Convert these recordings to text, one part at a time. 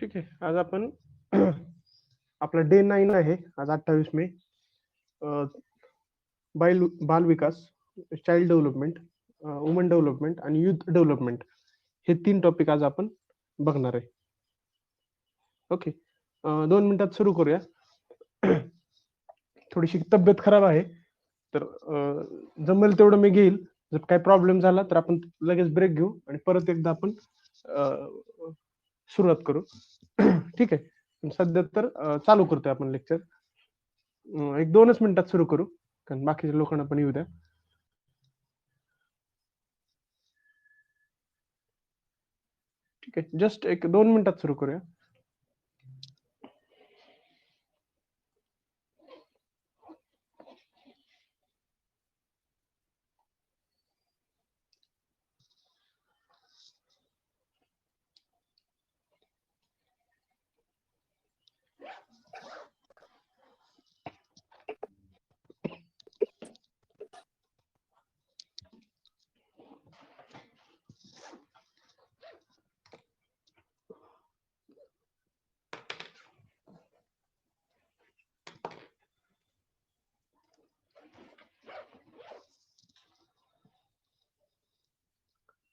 ठीक आहे. आज आपण आपला डे 9 आहे. आज 28 मे. बाल विकास, चाइल्ड डेव्हलपमेंट, वुमन डेव्हलपमेंट आणि युथ डेव्हलपमेंट हे 3 टॉपिक आज आपण बघणार आहे. ओके. 2 मिनिटात सुरू करूया. थोडीशी तब्येत खराब आहे, तर जमेल तेवढं मी घेईल. जर काही प्रॉब्लेम झाला तर आपण लगेच ब्रेक घेऊ आणि परत एकदा आपण सुरुवात करू. ठीक आहे. सध्या तर चालू करतोय आपण लेक्चर. 1-2च मिनिटात सुरू करू, कारण बाकीच्या लोकांना पण येऊ द्या. ठीक आहे. जस्ट 1-2 मिनिटात सुरू करूया.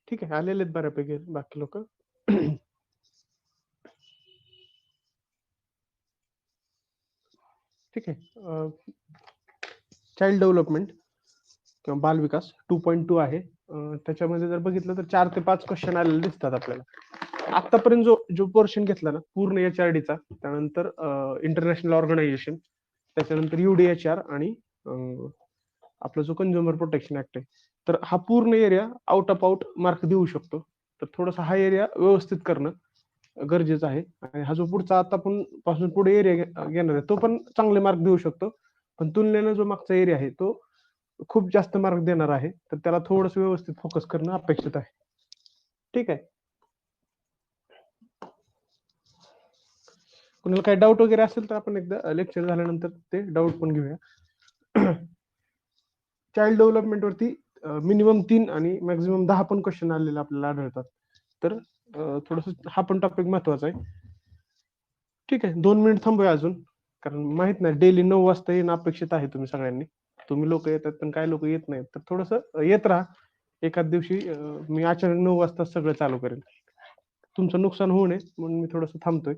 ठीक आहे. आलेले आहेत बऱ्यापैकी बाकी लोक. ठीक आहे. चाइल्ड डेव्हलपमेंट किंवा बाल विकास 2.2 आहे. त्याच्यामध्ये जर बघितलं तर 4 ते 5 क्वेश्चन आलेले दिसतात आपल्याला. आतापर्यंत जो पोर्शन घेतला ना पूर्ण HRDचा, त्यानंतर इंटरनॅशनल ऑर्गनायझेशन, त्याच्यानंतर UDHR आणि आपला जो कंझ्युमर प्रोटेक्शन ऍक्ट आहे, तर हा पूर्ण area out of out mark देऊ शकतो. तर थोडासा हा एरिया व्यवस्थित करणं गरजेचं आहे. आणि हा जो पुढचा आता आपण पासून पुढे एरिया घेणार आहे तो पण चांगले मार्क देऊ शकतो, पण तुलनेनं जो मागचा एरिया आहे तो खूप जास्त मार्क देणार आहे. तर त्याला थोडस व्यवस्थित फोकस करणं अपेक्षित आहे. ठीक आहे. कुणाला काही डाऊट वगैरे असेल तर आपण एकदा लेक्चर झाल्यानंतर ते डाऊट पण घेऊया. चाइल्ड डेव्हलपमेंट वरती मिनिमम 3 आणि मॅक्झिमम 10 पण क्वेश्चन आलेले आपल्याला आढळतात. तर थोडस हा पण टॉपिक महत्वाचा आहे. ठीक आहे. 2 मिनिट थांबूया अजून, कारण माहित नाही डेली 9 वाजता येणं अपेक्षित आहे तुम्ही सगळ्यांनी. तुम्ही लोक येतात पण काय लोक येत नाहीत, तर थोडस येत राहा. एखाद दिवशी मी अचानक 9 वाजता सगळं चालू करेल. तुमचं नुकसान होऊ नये म्हणून मी थोडस थांबतोय.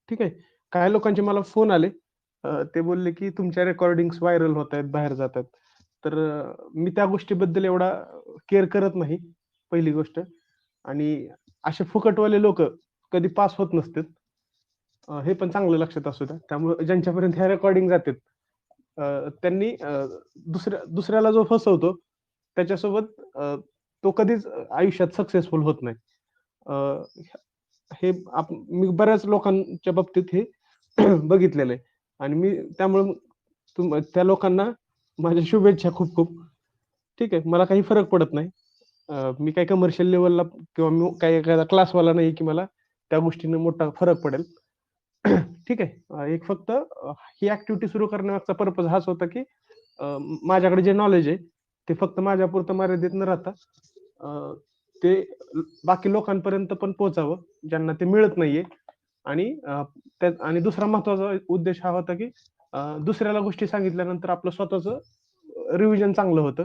ठीक आहे. काय लोकांचे मला फोन आले, ते बोलले की तुमच्या रेकॉर्डिंग व्हायरल होत आहेत, बाहेर जात आहेत. तर मी त्या गोष्टीबद्दल एवढा केअर करत नाही, पहिली गोष्ट. आणि असे फुकटवाले लोक कधी पास होत नसतात, हे पण चांगलं लक्षात असू द्या. त्यामुळे ज्यांच्यापर्यंत ह्या रेकॉर्डिंग जातात, त्यांनी दुसऱ्याला जो फसवतो त्याच्यासोबत तो कधीच आयुष्यात सक्सेसफुल होत नाही. हे मी बऱ्याच लोकांच्या बाबतीत हे बघितलेलं आहे. आणि मी त्यामुळे त्या लोकांना माझ्या शुभेच्छा खूप खूप. ठीक आहे. मला काही फरक पडत नाही. मी काही कमर्शियल लेवलला किंवा मी काही एखादा क्लासवाला नाही की मला त्या गोष्टीने मोठा फरक पडेल. ठीक आहे. एक फक्त ही ऍक्टिव्हिटी सुरू करण्यामागचा पर्पज हाच होता की माझ्याकडे जे नॉलेज आहे ते फक्त माझ्यापुरतं मर्यादित न राहता ते बाकी लोकांपर्यंत पण पोहोचावं ज्यांना ते मिळत नाहीये. आणि दुसरा महत्वाचा उद्देश हा होता की दुसऱ्याला गोष्टी सांगितल्यानंतर आपलं स्वतःच रिव्हिजन चांगलं होतं.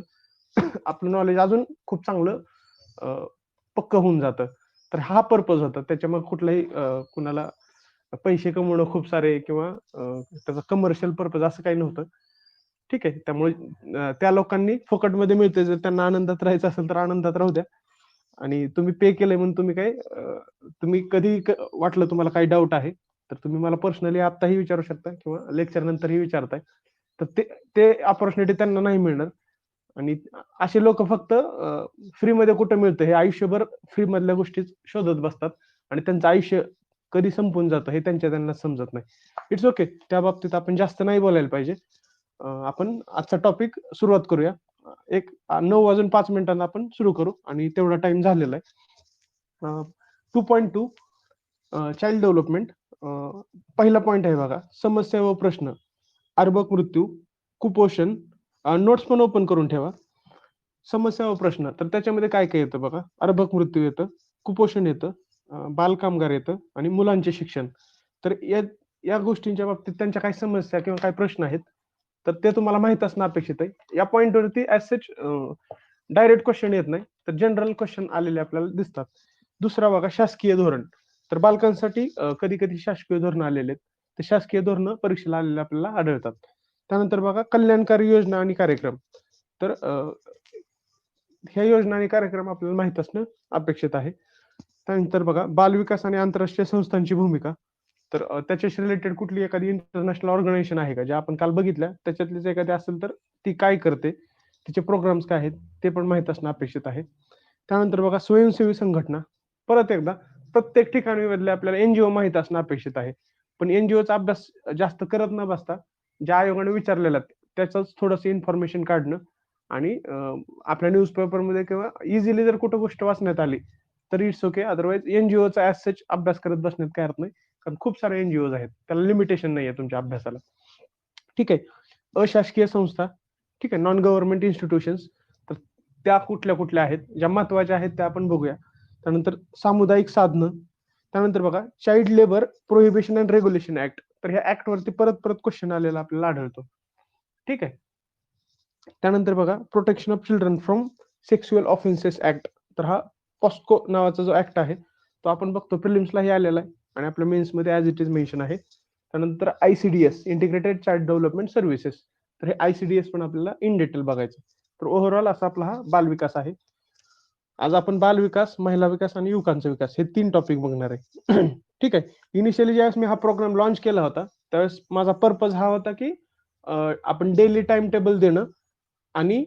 आपलं नॉलेज अजून खूप चांगलं पक्क होऊन जातं. तर हा पर्पज होता. त्याच्यामुळे कुठलाही कुणाला पैसे कमवणं खूप सारे किंवा त्याचा कमर्शियल पर्पज असं काही नव्हतं. ठीक आहे. त्यामुळे त्या लोकांनी फुकटमध्ये मिळते, जर त्यांना आनंदात राहायचं असेल तर आनंदात राहू द्या. आणि तुम्ही पे केलंय म्हणून तुम्ही कधी वाटलं तुम्हाला काही डाऊट आहे तर तुम्ही मला पर्सनली आत्ताही विचारू शकता किंवा लेक्चर नंतरही विचारताय. तर ते अपॉर्च्युनिटी त्यांना नाही मिळणार. आणि असे लोक फक्त फ्रीमध्ये कुठं मिळतं हे आयुष्यभर फ्री मधल्या गोष्टी शोधत बसतात आणि त्यांचं आयुष्य कधी संपून जातं हे त्यांना समजत नाही. It's okay. त्या बाबतीत आपण जास्त नाही बोलायला पाहिजे. आपण आजचा टॉपिक सुरुवात करूया. 9:05 आपण सुरू करू आणि तेवढा टाइम झालेला आहे. 2.2 चाइल्ड डेव्हलपमेंट. पहिला पॉइंट आहे बघा, समस्या व प्रश्न, अर्भक मृत्यू, कुपोषण. नोट्स पण ओपन करून ठेवा. समस्या व प्रश्न, तर त्याच्यामध्ये काय काय येतं बघा. अर्भक मृत्यू येतं, कुपोषण येतं, बालकामगार येतं आणि मुलांचे शिक्षण. तर या या गोष्टींच्या बाबतीत त्यांच्या काही समस्या किंवा काही प्रश्न आहेत, तर ते तुम्हाला माहीत असणं अपेक्षित आहे. या पॉइंटवरती ॲज सच डायरेक्ट क्वेश्चन येत नाही, तर जनरल क्वेश्चन आलेले आपल्याला दिसतात. दुसरा बघा, शासकीय धोरण. तर बालकांसाठी कधी-कधी शासकीय धोरणं आलेले आहेत. ते शासकीय धोरणं परीक्षेला आलेले आपल्याला आढळतात. त्यानंतर बघा, कल्याणकारी योजना आणि कार्यक्रम. तर ह्या योजना आणि कार्यक्रम आपल्याला माहीत असणं अपेक्षित आहे. त्यानंतर बघा, बालविकास आणि आंतरराष्ट्रीय संस्थांची भूमिका. तर त्याच्याशी रिलेटेड कुठली एखादी इंटरनॅशनल ऑर्गनायझेशन आहे का, ज्या आपण काल बघितल्या, त्याच्यातलीच एखादी असेल तर ती काय करते, तिचे प्रोग्राम्स काय आहेत, ते पण माहीत असणं अपेक्षित आहे. त्यानंतर बघा, स्वयंसेवी संघटना. परत एकदा, प्रत्येक ठिकाणी मधले आपल्याला एनजीओ माहीत असणं अपेक्षित आहे. पण एनजीओचा अभ्यास जास्त करत न बसता, ज्या आयोगाने विचारलेला त्याचंच थोडंसं इन्फॉर्मेशन काढणं आणि आपल्या न्यूजपेपरमध्ये किंवा इझिली जर कुठं गोष्ट वाचण्यात आली, तर इट्स ओके. अदरवाईज एनजीओचा ॲज सच अभ्यास करत बसण्यात काही अर्थ नाही. कारण खूप सारे एनजीओज आहेत. त्याला लिमिटेशन नाहीये तुमच्या अभ्यासाला. ठीक आहे. अशासकीय संस्था, ठीक आहे, नॉन गव्हर्नमेंट इन्स्टिट्यूशन्स. तर त्या कुठल्या-कुठल्या आहेत, ज्या महत्त्वाच्या आहेत त्या आपण बघूया. त्यानंतर सामुदायिक साधनं. त्यानंतर बघा, child labour prohibition and regulation act. तर ह्या ॲक्टवरती परत-परत क्वेश्चन आलेला आपल्याला आढळतो. ठीक आहे. त्यानंतर बघा, protection of children from sexual offences act. तर हा पॉस्को नावाचा जो ॲक्ट आहे, तो आपण बघतो प्रिलिम्सलाही आलेला आहे आणि आपल्या मेन्समध्ये ॲज इट इज मेन्शन आहे. त्यानंतर ICDS, integrated child development services. तर हे ICDS पण आपल्याला इन डिटेल बघायचं. तर ओव्हरऑल असा आपला हा बालविकास आहे. आज आपण बालविकास, महिला विकास आणि युवकांचा विकास हे 3 टॉपिक बघणार आहे. ठीक आहे. इनिशियली ज्यावेळेस मी हा प्रोग्राम लॉन्च केला होता, त्यावेळेस माझा पर्पज हा होता, की आपण डेली टाइम टेबल देणं आणि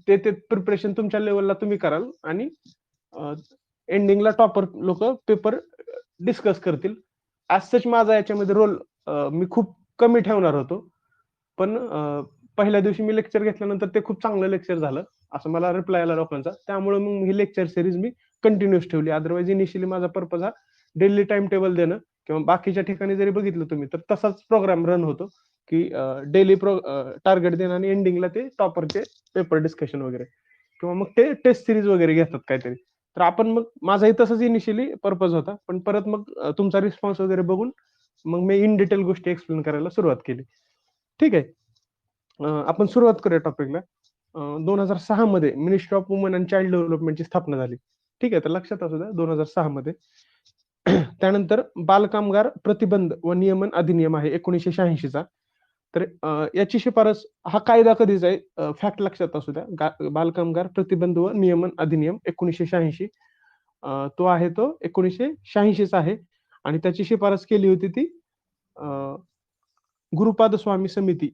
ते प्रिपरेशन तुमच्या लेवलला तुम्ही कराल आणि एंडिंगला टॉपर लोक पेपर डिस्कस करतील. ॲज सच माझा याच्यामध्ये रोल मी खूप कमी ठेवणार होतो. पण पहिल्या दिवशी मी लेक्चर घेतल्यानंतर ते खूप चांगलं लेक्चर झालं, असं मला रिप्लाय आला लोकांचा. त्यामुळे मग ही लेक्चर सीरीज मी कंटिन्यूअस ठेवली. अदरवाईज इनिशियली माझा पर्पज हा डेली टाइम टेबल देणं किंवा बाकीच्या ठिकाणी जरी बघितलं तुम्ही, तर तसाच प्रोग्राम रन होतो, की डेली टार्गेट देणं आणि एंडिंगला ते टॉपरचे पेपर डिस्कशन वगैरे किंवा मग ते टेस्ट सिरीज वगैरे घेतात काहीतरी. तर आपण मग माझाही तसंच इनिशियली पर्पज होता. पण परत मग तुमचा रिस्पॉन्स वगैरे बघून मग मी इन डिटेल गोष्टी एक्सप्लेन करायला सुरुवात केली. ठीक आहे. आपण सुरुवात करूया टॉपिकला. 2006 मध्ये ministry of women and child डेव्हलपमेंटची स्थापना झाली. ठीक आहे. तर लक्षात असू द्या 2006 मध्ये. त्यानंतर बालकामगार प्रतिबंध व नियमन अधिनियम आहे 1986 चा. तर याची शिफारस, हा कायदा कधीचा आहे, फॅक्ट लक्षात असू द्या. बालकामगार प्रतिबंध व नियमन अधिनियम 1986. तो आहे तो 1986 चा आहे आणि त्याची शिफारस केली होती ती गुरुपाद स्वामी समिती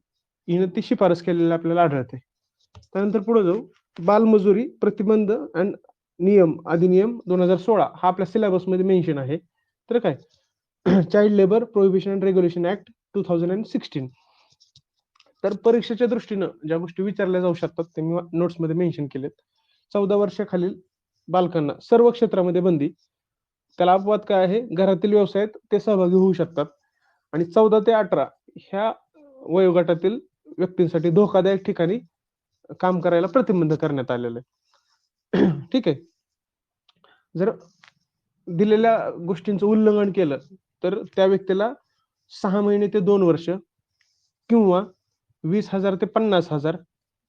हिने ती शिफारस केलेली आपल्याला आढळते. त्यानंतर पुढे जाऊ. बालमजुरी प्रतिबंध आणि नियम अधिनियम 2016 हा आपल्या सिलेबस मध्ये मेन्शन आहे. तर काय, child labour prohibition and regulation act 2016. तर परीक्षेच्या दृष्टीनं ज्या गोष्टी विचारल्या जाऊ शकतात ते मी नोट्स मध्ये मेन्शन केलेत. 14 वर्षाखालील बालकांना सर्व क्षेत्रामध्ये बंदी. त्याला अपवाद काय आहे, घरातील व्यवसायात ते सहभागी होऊ शकतात आणि 14 ते 18 ह्या वयोगटातील व्यक्तींसाठी धोकादायक ठिकाणी काम करायला प्रतिबंध करण्यात आलेलं आहे. ठीक आहे. जर दिलेल्या गोष्टींचं उल्लंघन केलं तर त्या व्यक्तीला 6 महिने ते 2 वर्ष किंवा 20,000 ते 50,000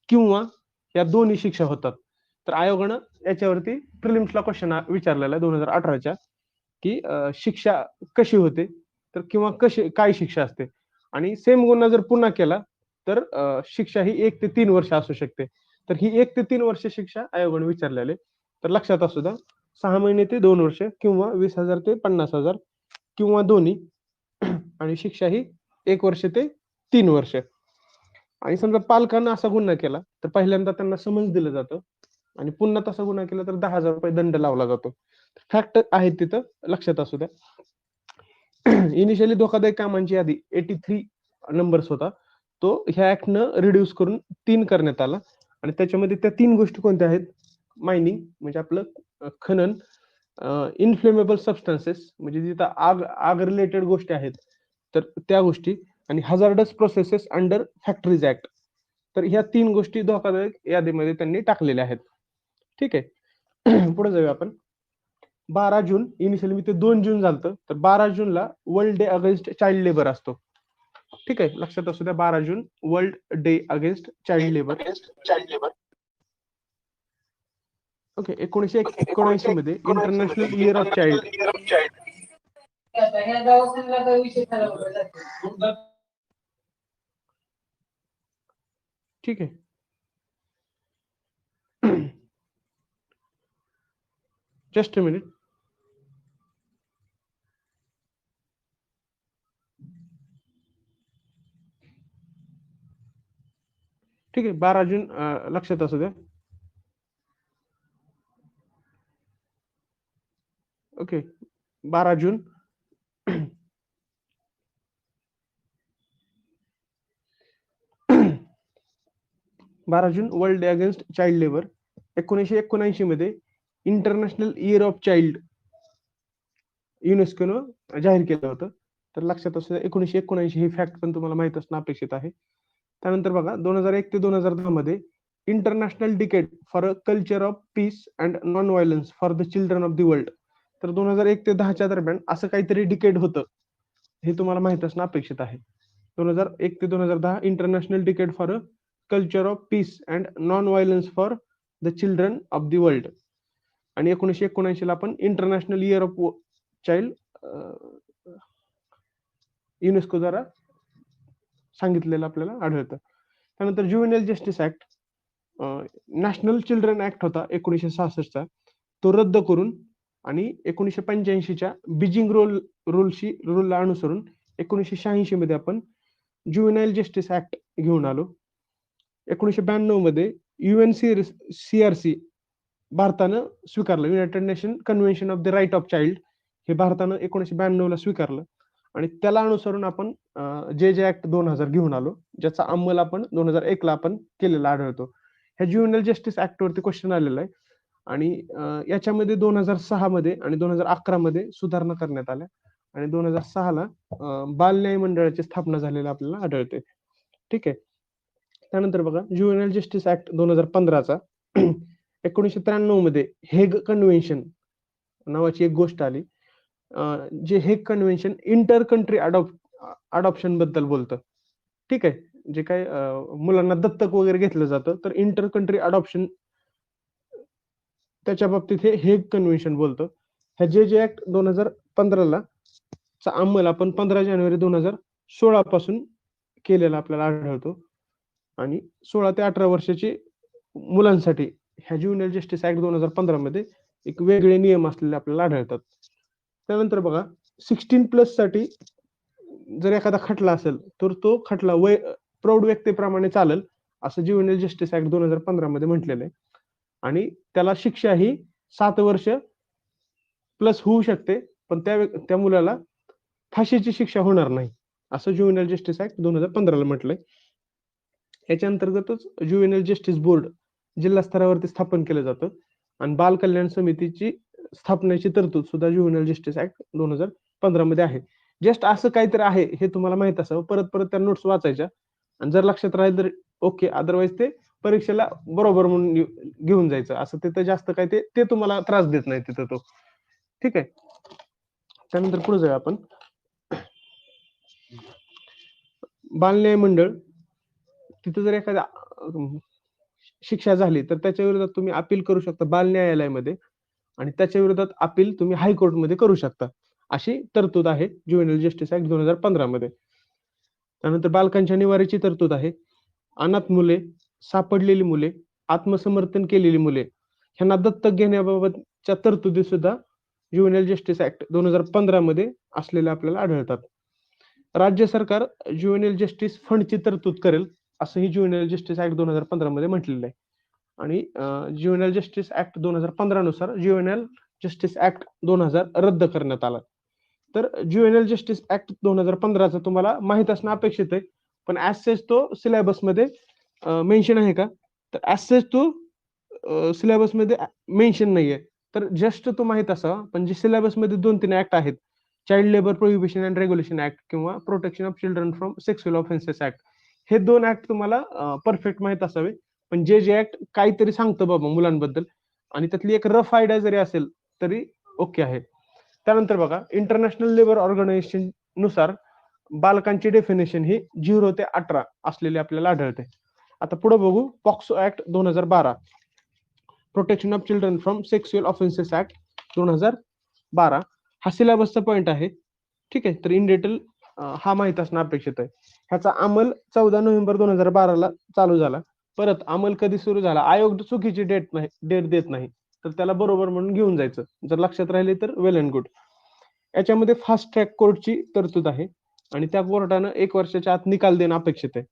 किंवा या दोन्ही शिक्षा होतात. तर आयोगानं याच्यावरती प्रिलिम्सला क्वेश्चन विचारलेला आहे 2018च्या, की शिक्षा कशी होते, तर किंवा कशी काय शिक्षा असते आणि सेम गुन्हा जर पुन्हा केला तर शिक्षा ही 1 ते 3 वर्ष असू शकते. तर ही 1 ते 3 वर्ष शिक्षा आयोगाने विचारलेली. तर लक्षात असू द्या, 6 महिने ते 2 वर्ष किंवा 20,000 ते 50,000 किंवा दोन्ही आणि शिक्षा ही 1 वर्ष ते 3 वर्ष. आणि समजा पालकांना असा गुन्हा केला तर पहिल्यांदा त्यांना समन्स दिलं जातं आणि पुन्हा तसा गुन्हा केला तर 10,000 रुपये दंड लावला जातो. फॅक्ट आहे तिथं, लक्षात असू द्या. इनिशियली धोकादायक कामांची यादी 83 नंबर्स होता, तो ह्या ऍक्टनं रिड्यूस करून 3 करण्यात आला आणि त्याच्यामध्ये त्या 3 गोष्टी कोणत्या आहेत, मायनिंग म्हणजे आपलं खनन, इनफ्लेमेबल सबस्टन्सेस म्हणजे जिथं आग रिलेटेड गोष्टी आहेत तर त्या गोष्टी आणि hazardous processes under factories act. तर ह्या 3 गोष्टी धोकादायक यादीमध्ये त्यांनी टाकलेल्या आहेत. ठीक आहे. पुढे जाऊया आपण. 12 जून इनिशियली मी ते 2 जून झालं, तर 12 जूनला world day against child labour असतो. ठीक आहे, लक्षात असू द्या, 12 जून world day against child labour. Okay. 1979 मध्ये इंटरनॅशनल इयर ऑफ चाइल्ड. ठीक आहे. Just a minute. ठीक आहे, 12 जून लक्षात असू द्या. ओके, 12 जून 12 जून world day against child labour. 1979 मध्ये इंटरनॅशनल इयर ऑफ चाइल्ड युनेस्कोनं जाहीर केलं होतं. तर लक्षात असू द्या, 1979 ही फॅक्ट पण तुम्हाला माहित असणं अपेक्षित आहे. त्यानंतर बघा, 2001 ते 2010 मध्ये international decade for a culture of peace and non violence for the children of the world. तर 2001 ते 10च्या दरम्यान असं काहीतरी डिकेड होतं, हे तुम्हाला माहित असणं अपेक्षित आहे. 2001 ते 2010 international decade for a culture of peace and non violence for the children of the world. आणि 1979 ला आपण international year of child UNESCO द्वारा सांगितलेलं आपल्याला आढळतं. त्यानंतर juvenile justice act, national children act होता 1966चा, तो रद्द करून आणि 1985च्या बीजिंग रूलला अनुसरून 1986 मध्ये आपण ज्युव्हेनाइल जस्टिस ऍक्ट घेऊन आलो. 1992 मध्ये UNCRC भारतानं स्वीकारलं, united nation convention of the right of child, हे भारतानं 1992 ला स्वीकारलं आणि त्याला अनुसरून आपण जे ऍक्ट 2000 घेऊन आलो, ज्याचा अंमल आपण 2001 ला आपण केलेला आढळतो. ह्या ज्युव्हेनाइल जस्टिस ऍक्ट वरती क्वेश्चन आलेला आहे आणि याच्यामध्ये 2006 मध्ये आणि 2011 मध्ये सुधारणा करण्यात आल्या आणि 2006 ला बाल न्याय मंडळाची स्थापना झालेली आपल्याला आढळते. ठीक आहे. त्यानंतर बघा, ज्युव्हेनाइल जस्टिस ऍक्ट 2015चा 1993 मध्ये हेग कन्व्हेन्शन नावाची एक गोष्ट आली, जे Hague convention inter country adoption बद्दल बोलतं. ठीक आहे, जे काय मुलांना दत्तक वगैरे घेतलं जातं, तर इंटर कंट्री अडॉप्शन त्याच्या बाबतीत हे हेग कन्व्हेन्शन बोलतं. ह्या जे ऍक्ट 2015 ला चा अंमल आपण 15 जानेवारी 2016 पासून केलेला आपल्याला आढळतो आणि 16 ते 18 वर्षाची मुलांसाठी ह्या ज्युव्हेनाइल जस्टिस ऍक्ट 2015 मध्ये एक वेगळे नियम असलेले आपल्याला आढळतात. त्यानंतर बघा, 16+ साठी जर एखादा खटला असेल, तर तो खटला प्रौढ व्यक्तीप्रमाणे चालेल असं ज्युव्हेनाइल जस्टिस ऍक्ट 2015 मध्ये म्हटलेलं आहे आणि त्याला शिक्षा ही 7 वर्ष प्लस होऊ शकते, पण त्या मुलाला फाशीची शिक्षा होणार नाही, असं ज्युव्हेनाइल जस्टिस ऍक्ट 2015 ला म्हटलंय. याच्या अंतर्गतच ज्युव्हेनाइल जस्टिस बोर्ड जिल्हा स्तरावरती स्थापन केलं जातं आणि बाल कल्याण समितीची स्थापनेची तरतूद सुद्धा ज्युव्हेनाइल जस्टिस ऍक्ट 2015 मध्ये आहे. जस्ट असं काहीतरी आहे हे तुम्हाला माहित असावं, परत परत त्या नोट्स वाचायच्या आणि जर लक्षात राहिलं तर ओके, अदरवाईज ते परीक्षेला बरोबर म्हणून घेऊन जायचं, असं तिथं जास्त काय ते तुम्हाला त्रास देत नाही तिथं तो. ठीक आहे. त्यानंतर पुढे जाऊया आपण. बाल न्याय मंडळ, तिथं जर एखाद्या शिक्षा झाली तर त्याच्या विरोधात तुम्ही अपील करू शकता बाल न्यायालयामध्ये आणि त्याच्या विरोधात अपील तुम्ही हायकोर्टमध्ये करू शकता, अशी तरतूद आहे ज्युव्हेनाइल जस्टिस ऍक्ट 2015 मध्ये. त्यानंतर बालकांच्या निवाऱ्याची तरतूद आहे. अनाथ मुले, सापडलेली मुले, आत्मसमर्थन केलेली मुले ह्यांना दत्तक घेण्याबाबतच्या तरतुदी सुद्धा ज्युव्हेनाइल जस्टिस ऍक्ट 2015 मध्ये असलेल्या आपल्याला आढळतात. राज्य सरकार ज्युव्हेनाइल जस्टिस फंडची तरतूद करेल असंही ज्युव्हेनाइल जस्टिस ऍक्ट 2015 मध्ये म्हटलेलं आहे आणि ज्युव्हेनाइल जस्टिस ऍक्ट 2015 नुसार ज्युव्हेनाइल जस्टिस ऍक्ट 2000 रद्द करण्यात आला. तर ज्युव्हेनाइल जस्टिस ऍक्ट 2015चा तुम्हाला माहित असणं अपेक्षित आहे, पण ऍज सच तो सिलेबसमध्ये मेन्शन आहे का, तर ऍज सच तो सिलेबसमध्ये मेन्शन नाहीये. तर जस्ट तो माहित असावा, पण जे सिलेबसमध्ये 2-3 ऍक्ट आहेत, child labour prohibition and regulation act किंवा protection of children from sexual offences act, हे 2 ऍक्ट तुम्हाला परफेक्ट माहित असावे. पण जे ऍक्ट काहीतरी सांगतं बाबा मुलांबद्दल आणि त्यातली एक रफ आयडिया जरी असेल तरी ओके आहे. त्यानंतर बघा, इंटरनॅशनल लेबर ऑर्गनायझेशन नुसार बालकांची डेफिनेशन ही 0 ते 18 असलेली आपल्याला आढळते. आता पुढे बघू, POCSO act 2012, protection of children from sexual offences act 2012, हा सिलेबसचा पॉईंट आहे. ठीक आहे, तर इन डिटेल हा माहित असणं अपेक्षित आहे. ह्याचा अंमल 14 नोव्हेंबर 2012 ला चालू झाला. परत अंमल कधी सुरू झाला, आयोग चुकीची डेट देत नाही, तर त्याला बरोबर म्हणून घेऊन जायचं. जर लक्षात राहिले तर वेल अँड गुड. याच्यामध्ये फास्ट ट्रॅक कोर्टची तरतूद आहे आणि त्या कोर्टानं 1 वर्षाच्या आत निकाल देणं अपेक्षित आहे.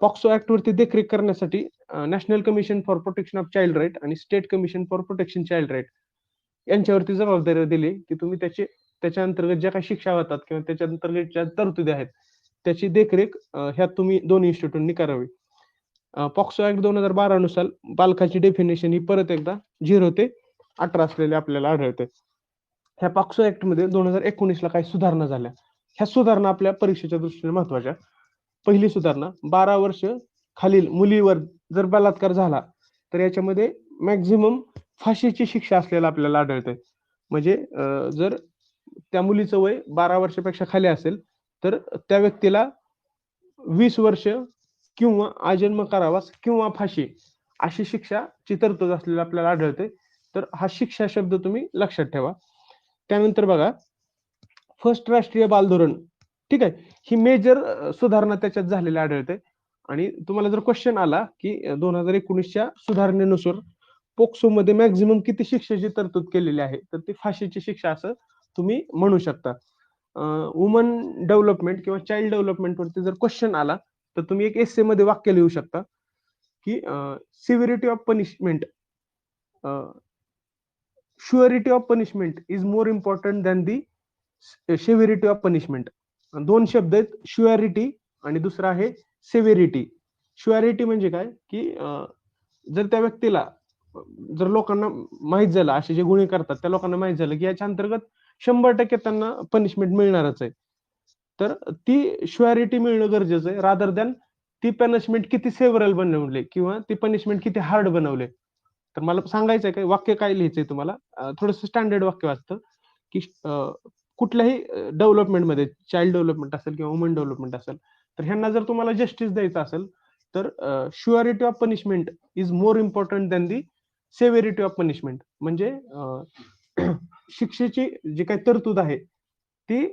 पॉक्सो ऍक्ट वरती देखरेख करण्यासाठी national commission for protection of child right आणि state commission for protection child right यांच्यावरती जबाबदारी दिली की तुम्ही त्याच्या अंतर्गत ज्या काही शिक्षा होतात किंवा त्याच्या अंतर्गत ज्या तरतुदी आहेत त्याची देखरेख ह्या तुम्ही दोन्ही इन्स्टिट्यूटनी करावी. पॉक्सो ऍक्ट 2012 नुसार बालकाची डेफिनेशन ही परत एकदा 0 ते 18 असलेले आपल्याला आढळते. ह्या पॉक्सो ऍक्ट मध्ये 2019 ला काही सुधारणा झाल्या. ह्या सुधारणा आपल्या परीक्षेच्या दृष्टीने महत्वाच्या. पहिली सुधारणा, 12 वर्ष खालील मुलीवर जर बलात्कार झाला तर याच्यामध्ये मॅक्झिमम फाशीची शिक्षा असलेला आपल्याला आढळते. म्हणजे जर त्या मुलीचं वय 12 वर्षापेक्षा खाली असेल तर त्या व्यक्तीला 20 वर्ष किंवा आजन्म कारावास किंवा फाशी अशी शिक्षाची तरतूद असलेली आपल्याला आढळते. तर हा शिक्षा शब्द तुम्ही लक्षात ठेवा. त्यानंतर बघा, फर्स्ट राष्ट्रीय बाल धोरण, ठीक आहे, ही मेजर सुधारणा त्याच्यात झालेली आढळते. आणि तुम्हाला जर क्वेश्चन आला की 2019च्या सुधारणेनुसार पोक्सो मध्ये मॅक्झिमम किती शिक्षेची तरतूद केलेली आहे, तर ती फाशीची शिक्षा असं तुम्ही म्हणू शकता. वुमन डेव्हलपमेंट किंवा चाइल्ड डेव्हलपमेंट वरती जर क्वेश्चन आला तर तुम्ही एक एसे मध्ये वाक्य लिहू शकता की severity of punishment, surety of punishment is more important than the severity of punishment. 2 शब्द आहेत, शुअरिटी आणि दुसरा आहे सेव्हिरिटी. शुअरिटी म्हणजे काय की जर त्या व्यक्तीला, जर लोकांना माहित झालं असे जे गुन्हे करतात त्या लोकांना माहित झालं की याच्या अंतर्गत 100% त्यांना पनिशमेंट मिळणारच आहे, तर ती शुअरिटी मिळणं गरजेचं आहे, रादर दॅन ती पनिशमेंट किती सेव्हरल बनवले किंवा ती पनिशमेंट किती हार्ड बनवले. तर मला सांगायचंय काय, वाक्य काय लिहायचंय तुम्हाला, थोडस स्टँडर्ड वाक्य वाचतं की कुठल्याही डेव्हलपमेंटमध्ये, चाइल्ड डेव्हलपमेंट असेल किंवा वुमन डेव्हलपमेंट असेल, तर ह्यांना जर तुम्हाला जस्टिस द्यायचं असेल तर surety of punishment is more important than the severity of punishment. म्हणजे शिक्षेची जी काही तरतूद आहे ती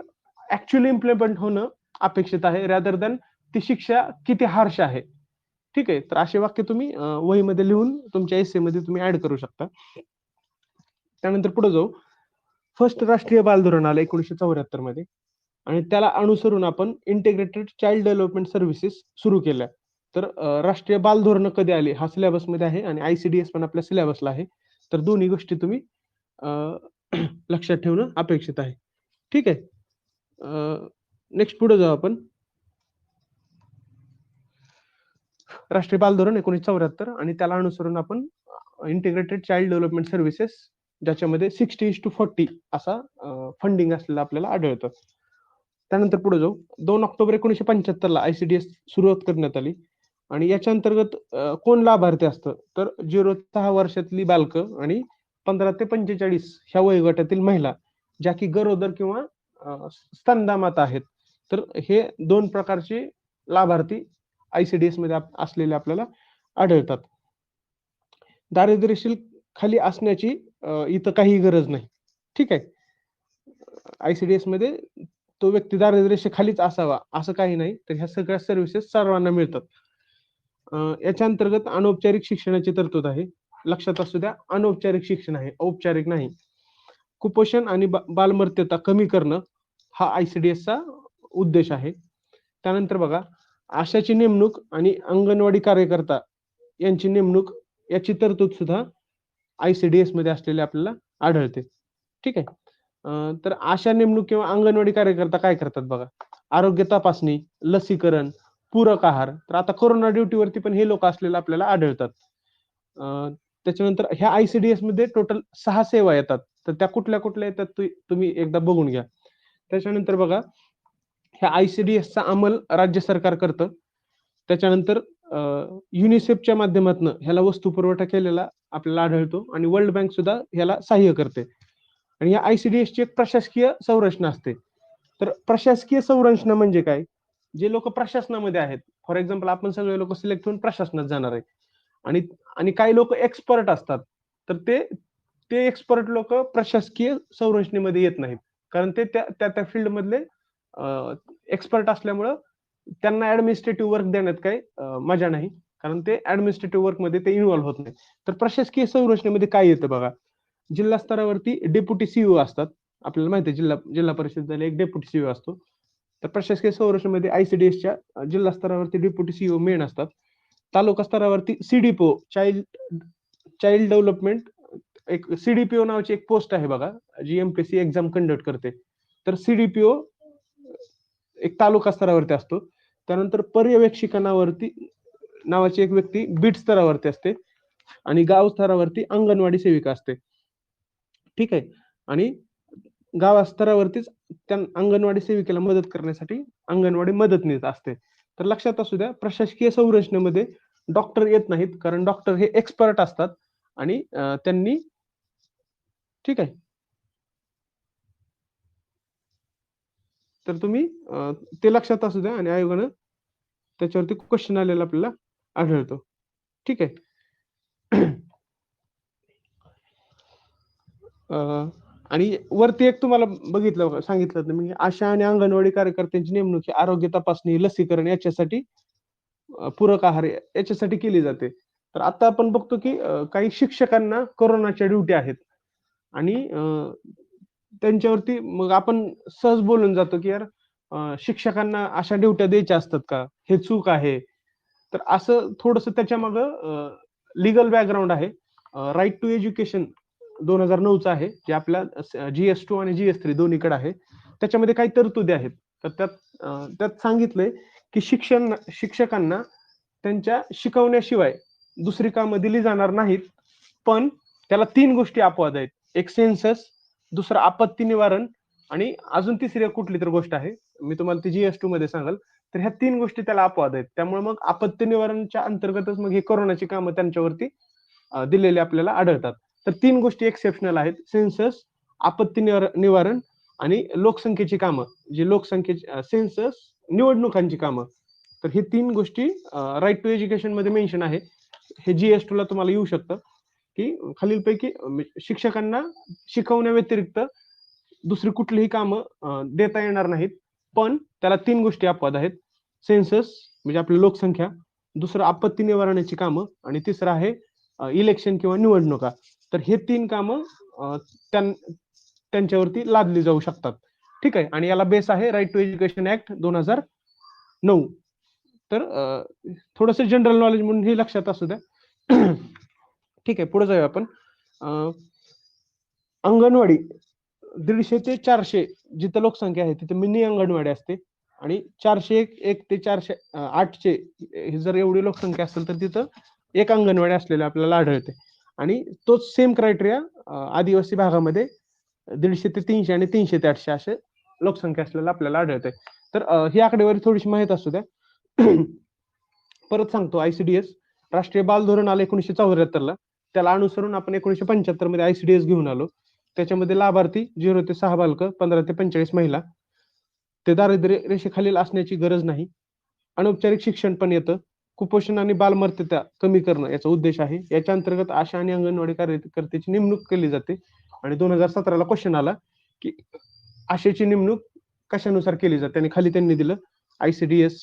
ऍक्च्युअली इम्प्लिमेंट होणं अपेक्षित आहे, रादर दॅन ती शिक्षा किती हार्श आहे. ठीक आहे, तर असे वाक्य तुम्ही वहीमध्ये लिहून तुमच्या एसे मध्ये तुम्ही ऍड करू शकता. त्यानंतर पुढे जाऊ, फर्स्ट राष्ट्रीय बाल धोरण आलं 1974 मध्ये आणि त्याला अनुसरून आपण इंटिग्रेटेड चाइल्ड डेव्हलपमेंट सर्व्हिसेस सुरू केल्या. तर राष्ट्रीय बाल धोरण कधी आले हा सिलेबस मध्ये आहे आणि ICDS पण आपल्या सिलेबसला आहे. तर दोन्ही गोष्टी तुम्ही लक्षात ठेवणं अपेक्षित आहे. ठीक आहे, नेक्स्ट पुढे जाऊ आपण. राष्ट्रीय बाल धोरण 1974 आणि त्याला अनुसरून आपण इंटिग्रेटेड चाइल्ड डेव्हलपमेंट सर्व्हिसेस, ज्याच्यामध्ये 60:40 असा फंडिंग असलेलं आपल्याला आढळतं. त्यानंतर पुढे जाऊ, 2 ऑक्टोबर 1975 ला ICDS सुरुवात करण्यात आली आणि याच्या अंतर्गत कोण लाभार्थी असतं, तर 0 ते 6 वर्षातली बालकं आणि 15 ते 45 ह्या वयोगटातील महिला, ज्या की गरोदर किंवा स्तनदा माता आहेत. तर हे 2 प्रकारचे लाभार्थी ICDS मध्ये असलेले आपल्याला आढळतात. दारिद्र्यशील खाली असण्याची इथं काही गरज नाही. ठीक आहे, ICDS मध्ये तो व्यक्ती दारिद्र्याशी खालीच असावा असं काही नाही, तर ह्या सगळ्या सर्व्हिसेस सर्वांना मिळतात. याच्या अंतर्गत अनौपचारिक शिक्षणाची तरतूद आहे. लक्षात असू द्या, अनौपचारिक शिक्षण आहे, औपचारिक नाही. कुपोषण आणि बालमर्त्यता कमी करणं हा ICDS चा उद्देश आहे. त्यानंतर बघा, आशाची नेमणूक आणि अंगणवाडी कार्यकर्ता यांची नेमणूक याची तरतूद सुद्धा ICDS मध्ये असलेले आपल्याला आढळते. ठीक आहे, तर आशा नेमणूक किंवा अंगणवाडी कार्यकर्ता काय करतात बघा, आरोग्य तपासणी, लसीकरण, पूरक आहार. तर आता कोरोना ड्युटीवरती पण हे लोक असलेले आपल्याला आढळतात. त्याच्यानंतर ह्या ICDS मध्ये टोटल 6 सेवा येतात, तर त्या कुठल्या कुठल्या येतात तुम्ही एकदा बघून घ्या. त्याच्यानंतर बघा, ह्या ICDS चा अंमल राज्य सरकार करतं त्याच्यानंतर युनिसेफच्या माध्यमातून ह्याला वस्तू पुरवठा केलेला आपल्याला आढळतो आणि वर्ल्ड बँक सुद्धा ह्याला सहाय्य करते. आणि या ICDS ची एक प्रशासकीय संरचना असते. तर प्रशासकीय संरचना म्हणजे काय? जे लोक प्रशासनामध्ये आहेत, फॉर एक्झाम्पल आपण सगळे लोक सिलेक्ट होऊन प्रशासनात जाणार आहे आणि आणि काही लोक एक्सपर्ट असतात, तर ते ते एक्सपर्ट लोक प्रशासकीय संरचनेमध्ये येत नाहीत, कारण ते त्या त्या फील्ड मधले एक्सपर्ट असल्यामुळं त्यांना ऍडमिनिस्ट्रेटिव्ह वर्क देण्यात काही मजा नाही, कारण ते ऍडमिनिस्ट्रेटिव्ह वर्क मध्ये ते इन्व्हॉल्व्ह होत नाही. तर प्रशासकीय संरचनेमध्ये काय येतं बघा, जिल्हा स्तरावरती डेप्युटी सीईओ असतात. आपल्याला माहिती आहे जिल्हा परिषद झाले एक डेप्युटी सीईओ असतो. तर प्रशासकीय संरचनेमध्ये ICDSच्या जिल्हा स्तरावरती डेप्युटी सीईओ मेन असतात. तालुका स्तरावरती CDPO चाइल्ड डेव्हलपमेंट, एक CDPO नावाची एक पोस्ट आहे बघा, जी MPSC एक्झाम कंडक्ट करते. तर CDPO एक तालुका स्तरावरती असतो. त्यानंतर पर्यवेक्षिका नावाची एक व्यक्ती बीट स्तरावरती असते आणि गाव स्तरावरती अंगणवाडी सेविका असते. ठीक आहे. आणि गाव स्तरावरतीच त्या अंगणवाडी सेविकेला मदत करण्यासाठी अंगणवाडी मदतनीस असते. तर लक्षात असू द्या, प्रशासकीय संरचनेमध्ये डॉक्टर येत नाहीत, कारण डॉक्टर हे एक्सपर्ट असतात आणि त्यांनी, ठीक आहे. तर तुम्ही ते लक्षात असू द्या आणि आयोगानं त्याच्यावरती क्वेश्चन आलेला आपल्याला आढळतो. ठीक आहे. आणि वरती एक तुम्हाला बघितलं सांगितलं मी, आशा आणि अंगणवाडी कार्यकर्त्यांची नेमणूक आरोग्य तपासणी, लसीकरण याच्यासाठी, पूरक आहार याच्यासाठी केली जाते. तर आता आपण बघतो की काही शिक्षकांना कोरोनाच्या ड्युटी आहेत आणि त्यांच्यावरती मग आपण सहज बोलून जातो की यार शिक्षकांना अशा ड्युट्या द्यायच्या असतात का, हे चूक आहे. तर असं थोडस त्याच्या माग लिगल बॅकग्राऊंड आहे. राईट टू एज्युकेशन 2009चा आहे, जे आपल्या GS2 आणि GS3 दोन्हीकडे आहे. त्याच्यामध्ये काही तरतुदी आहेत. तर त्यात सांगितलंय की शिक्षकांना त्यांच्या शिकवण्याशिवाय दुसरी कामं दिली जाणार नाहीत, पण त्याला 3 गोष्टी अपवाद आहेत. एक सेन्सस, दुसरं आपत्ती निवारण आणि अजून तिसरी कुठली तर गोष्ट आहे, मी तुम्हाला ती GS2 मध्ये सांगाल. तर ह्या 3 गोष्टी त्याला अपवाद आहेत. त्यामुळे मग आपत्ती निवारणच्या अंतर्गतच मग हे कोरोनाची कामं त्यांच्यावरती दिलेले आपल्याला आढळतात. तर 3 गोष्टी एक्सेप्शनल आहेत: सेन्सस, आपत्ती निवारण आणि लोकसंख्येची कामं, जी लोकसंख्येची सेन्सस, निवडणुकांची कामं. तर हे 3 गोष्टी राईट टू एज्युकेशन मध्ये मेन्शन आहे. हे GS2 ला तुम्हाला येऊ शकतं की खालीलपैकी शिक्षकांना शिकवण्या व्यतिरिक्त दुसरी कुठलीही कामं देता येणार नाहीत, पण त्याला 3 गोष्टी अपवाद आहेत: सेन्सस म्हणजे आपली लोकसंख्या, दुसरं आपत्ती निवारणाची कामं आणि तिसरं आहे इलेक्शन किंवा निवडणुका. तर हे 3 कामं त्यांच्यावरती लादली जाऊ शकतात. ठीक आहे. आणि याला बेस आहे राईट टू एज्युकेशन ऍक्ट 2009. तर थोडस जनरल नॉलेज म्हणून हे लक्षात असू द्या. ठीक आहे, पुढे जाऊया आपण. अंगणवाडी 150 ते 400 जिथं लोकसंख्या आहे तिथे मिनी अंगणवाडी असते आणि 401 ते 408 जर एवढी लोकसंख्या असेल तर तिथं एक अंगणवाडी असलेली आपल्याला आढळते. आणि तोच सेम क्रायटेरिया आदिवासी भागामध्ये 150 ते 300 आणि 300 ते 800 असे लोकसंख्या असलेला आपल्याला आढळते. तर ही आकडेवारी थोडीशी माहित असू द्या. परत सांगतो, ICDS राष्ट्रीय बाल धोरण आलं 1974 ला, त्याला अनुसरून आपण 1975 मध्ये ICDS घेऊन आलो. त्याच्यामध्ये लाभार्थी 0 ते 6 बालकं, 15 ते 45 महिला, ते दारिद्र्य रेषेखालील असण्याची गरज नाही. अनौपचारिक शिक्षण पण येतं. कुपोषण आणि बालमर्त्यता कमी करणं याचा उद्देश आहे. याच्या अंतर्गत आशा आणि अंगणवाडी कार्यकर्त्याची नेमणूक केली जाते. आणि 2017 ला क्वेश्चन आला की आशेची नेमणूक कशानुसार केली जाते, आणि खाली त्यांनी दिलं ICDS,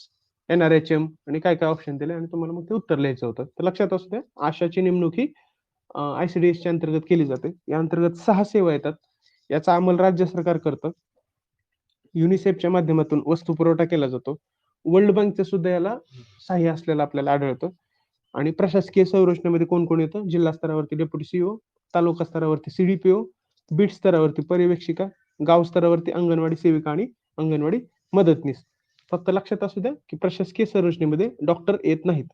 NRHM आणि काय काय ऑप्शन दिले आणि तुम्हाला मग ते उत्तर लिहायचं होतं. तर लक्षात असू द्या, आशाची नेमणूक ही ICDS च्या अंतर्गत केली जाते. या अंतर्गत 6 सेवा येतात. याचा अंमल राज्य सरकार करतं. युनिसेफच्या माध्यमातून वस्तू पुरवठा केला जातो. वर्ल्ड बँकचं सुद्धा याला सहाय्य असलेलं आपल्याला आढळतं. आणि प्रशासकीय संरचनेमध्ये कोण कोण येतं? जिल्हा स्तरावरती डेप्युटी सीईओ, तालुका स्तरावरती CDPO, बीट स्तरावरती पर्यवेक्षिका, गाव स्तरावरती अंगणवाडी सेविका आणि अंगणवाडी मदतनीस. फक्त लक्षात असू द्या की प्रशासकीय संरचनेमध्ये डॉक्टर येत नाहीत.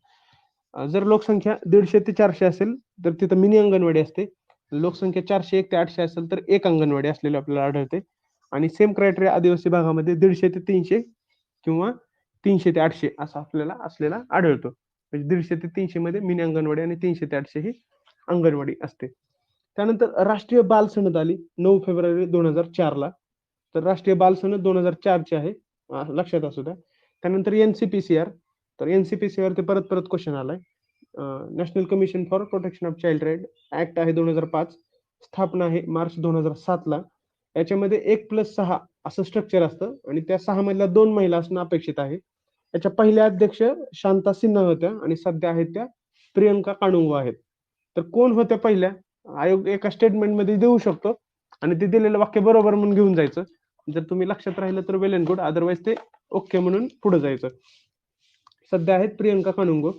जर लोकसंख्या 150 ते 400 असेल तर तिथं मिनी अंगणवाडी असते. लोकसंख्या 401 ते 800 असेल तर एक अंगणवाडी असलेली आपल्याला आढळते. आणि सेम क्रायटेरिया आदिवासी भागामध्ये 150 ते 300 किंवा 300 ते 800 असा आपल्याला असलेला आढळतो. म्हणजे 150 ते 300 मध्ये मिनी अंगणवाडी आणि 300 ते 800 ही अंगणवाडी असते. त्यानंतर राष्ट्रीय बाल सनद आली 9 फेब्रुवारी 2004 ला. तर राष्ट्रीय बाल सनद 2004 ची आहे, लक्षात असू द्या. त्यानंतर एनसीपीसीआर, तर एनसीपीसीआर ते परत परत क्वेश्चन आलाय. National commission for protection of child right act आहे 2005, स्थापना आहे मार्च 2007 ला. याच्यामध्ये 1+6 असं स्ट्रक्चर असतं आणि त्या 6 मधल्या 2 महिला असणं अपेक्षित आहे. याच्या पहिल्या अध्यक्ष शांता सिन्हा होत्या आणि सध्या आहेत त्या प्रियंका कानुंगो आहेत. तर कोण होत्या पहिल्या, आयोग एका स्टेटमेंटमध्ये देऊ शकतो आणि ते दिलेलं वाक्य बरोबर म्हणून घेऊन जायचं. जर तुम्ही लक्षात राहिलं तर वेल अँड गुड, अदरवाईज ते ओके म्हणून पुढे जायचं. सध्या आहेत प्रियंका कानुंगो.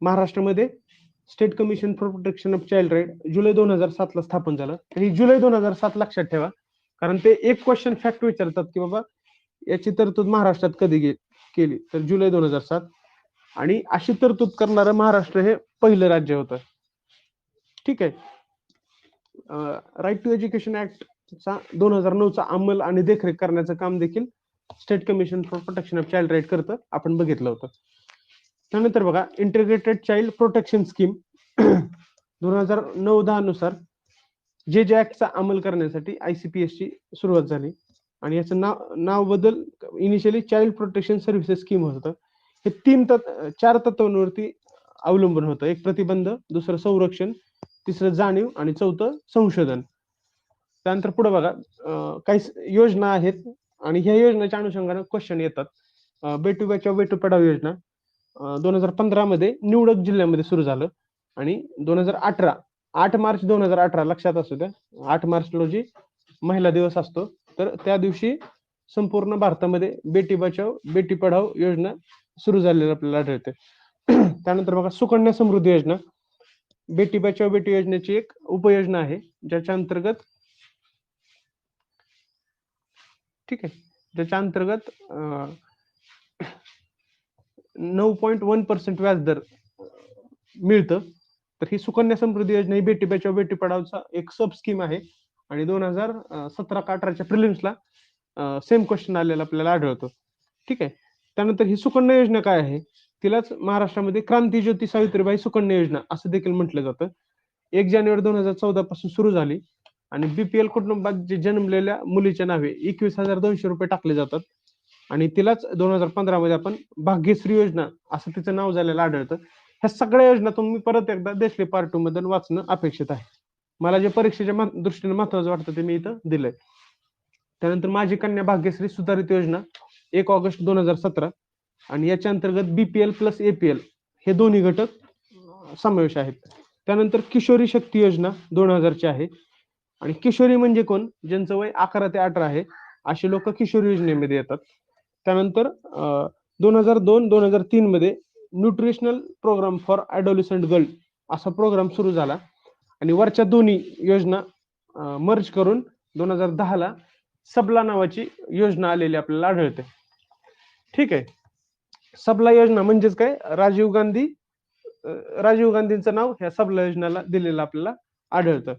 महाराष्ट्रामध्ये state commission for protection of child right जुलै 2007 ला स्थापन झालं. तर ही जुलै 2007 लक्षात ठेवा, कारण ते एक क्वेश्चन फॅक्ट विचारतात की बाबा याची तरतूद महाराष्ट्रात कधी केली, तर जुलै 2007. आणि अशी तरतूद करणारं महाराष्ट्र हे पहिलं राज्य होतं. ठीक आहे. राईट टू एज्युकेशन ऍक्ट 2009चा अंमल आणि देखरेख करण्याचं काम देखील state commission for protection of child right करतं, आपण बघितलं होतं. त्यानंतर बघा इंटिग्रेटेड चाइल्ड प्रोटेक्शन स्कीम 2009-10 नुसार जे ऍक्टचा अंमल करण्यासाठी ICPS ची सुरुवात झाली आणि याचं नाव बदल initially child protection services scheme होतं. हे 4 तत्वांवरती अवलंबून होतं. एक प्रतिबंध, दुसरं संरक्षण, तिसरं जाणीव आणि चौथं संशोधन. त्यानंतर पुढे बघा काही योजना आहेत आणि ह्या योजनेच्या अनुषंगाने क्वेश्चन येतात. बेटू बचाव बेटू पढाव योजना 2015 मध्ये निवडक जिल्ह्यामध्ये सुरू झालं आणि 2018 8 मार्च 2018 लक्षात असू द्या, 8 मार्च रोजी महिला दिवस असतो. तर त्या दिवशी संपूर्ण भारतामध्ये बेटी बचाव बेटी पढाव योजना सुरू झालेली आपल्याला आढळते. त्यानंतर बघा सुकन्या समृद्धी योजना, बेटी बचाव बेटी योजनेची एक उपयोजना आहे, ज्याच्या अंतर्गत ठीक आहे, ज्याच्या अंतर्गत 9.1% व्याजदर मिळतं. तर ही सुकन्या समृद्धी योजना ही बेटी बचाव बेटी पढावचा एक सब स्कीम आहे आणि 2017-18च्या प्रिलिम्सला सेम क्वेश्चन आलेला आपल्याला आढळतो. ठीक आहे. त्यानंतर ही सुकन्या योजना काय आहे, तिलाच महाराष्ट्रामध्ये क्रांती ज्योती सावित्रीबाई सुकन्या योजना असं देखील म्हटलं जातं. 1 जानेवारी 2014 पासून सुरू झाली आणि BPL कुटुंबात जे जन्मलेल्या मुलीच्या नावे 21,200 रुपये टाकले जातात आणि तिलाच 2015 मध्ये आपण भाग्यश्री योजना असं तिचं नाव झालेलं आढळतं. ह्या सगळ्या योजना तुम्ही परत एकदा देशले पार्ट 2 मधून वाचणं अपेक्षित आहे. मला जे परीक्षेच्या दृष्टीने महत्वाचं वाटतं ते मी इथं दिलंय. त्यानंतर माझी कन्या भाग्यश्री सुधारित योजना 1 ऑगस्ट 2017 आणि याच्या अंतर्गत BPL प्लस APL हे दोन्ही घटक समावेश आहेत. त्यानंतर किशोरी शक्ती योजना 2000 ची आहे आणि किशोरी म्हणजे कोण, ज्यांचं वय 11 ते 18 आहे अशी लोक किशोरी योजनेमध्ये येतात. त्यानंतर 2002-2003 मध्ये न्यूट्रिशनल प्रोग्राम फॉर ॲडोलेसंट गर्ल असा प्रोग्राम सुरू झाला आणि वरच्या दोन्ही योजना मर्ज करून 2010 ला सबला नावाची योजना आलेली आपल्याला आढळते. ठीक आहे. सबला योजना म्हणजेच काय, राजीव गांधींचं नाव ह्या सबला योजनेला दिलेलं आपल्याला आढळतं.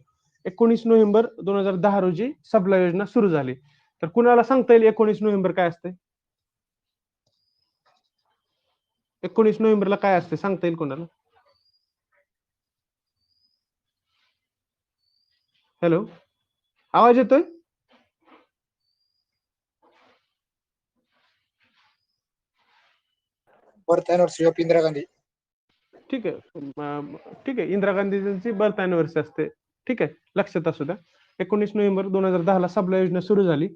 19 नोव्हेंबर 2010 रोजी सबला योजना सुरू झाली. तर कुणाला सांगता येईल 19 नोव्हेंबर काय असते? 19 नोव्हेंबरला काय असते सांगता येईल कोणाला? हॅलो, आवाज येतोय? Birth anniversary of Indira Gandhi. ठीक आहे, ठीक आहे, इंदिरा गांधींची बर्थ अॅनिव्हर्सरी असते. ठीक आहे, लक्षात असू द्या. 19 नोव्हेंबर 2010 ला सबला योजना सुरू झाली.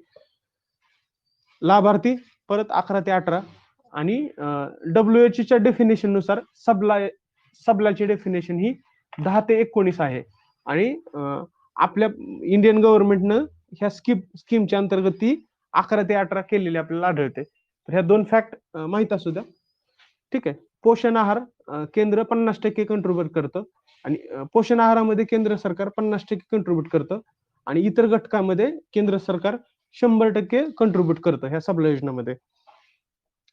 लाभार्थी परत 11 ते 18 आणि WHO च्या डेफिनेशन नुसार सबलाची डेफिनेशन ही 10 ते 19 आहे आणि आपल्या इंडियन गव्हर्नमेंटनं ह्या स्कीमच्या अंतर्गत ती 11 ते 18 केलेली आपल्याला आढळते. तर ह्या 2 फॅक्ट माहित असू द्या. ठीक आहे. पोषण आहार केंद्र 50% कंट्रीब्युट करतं आणि पोषण आहारामध्ये केंद्र सरकार 50% कंट्रीब्युट करतं आणि इतर घटकामध्ये केंद्र सरकार 100% कंट्रीब्युट करतं ह्या सबला योजनेमध्ये.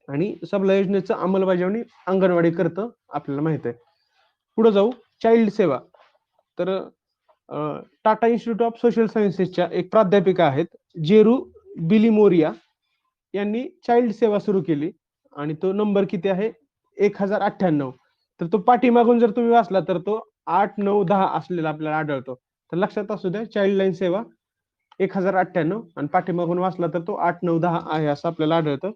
आणि सबला योजनेचं अंमलबजावणी अंगणवाडी करतं आपल्याला माहित आहे. पुढे जाऊ, चाइल्ड सेवा. तर टाटा इन्स्टिट्यूट ऑफ सोशल सायन्सेसच्या एक प्राध्यापिका आहेत जेरू बिलिमोरिया यांनी चाइल्ड सेवा सुरू केली आणि तो नंबर किती आहे 1098. तर तो पाठीमागून जर तुम्ही वाचला तर तो 8, 9, 10 असलेला आपल्याला आढळतो. तर लक्षात असू द्या, चाइल्डलाईन सेवा 1098 आणि पाठीमागून वाचला तर तो 8, 9, 10 आहे असं आपल्याला आढळतं.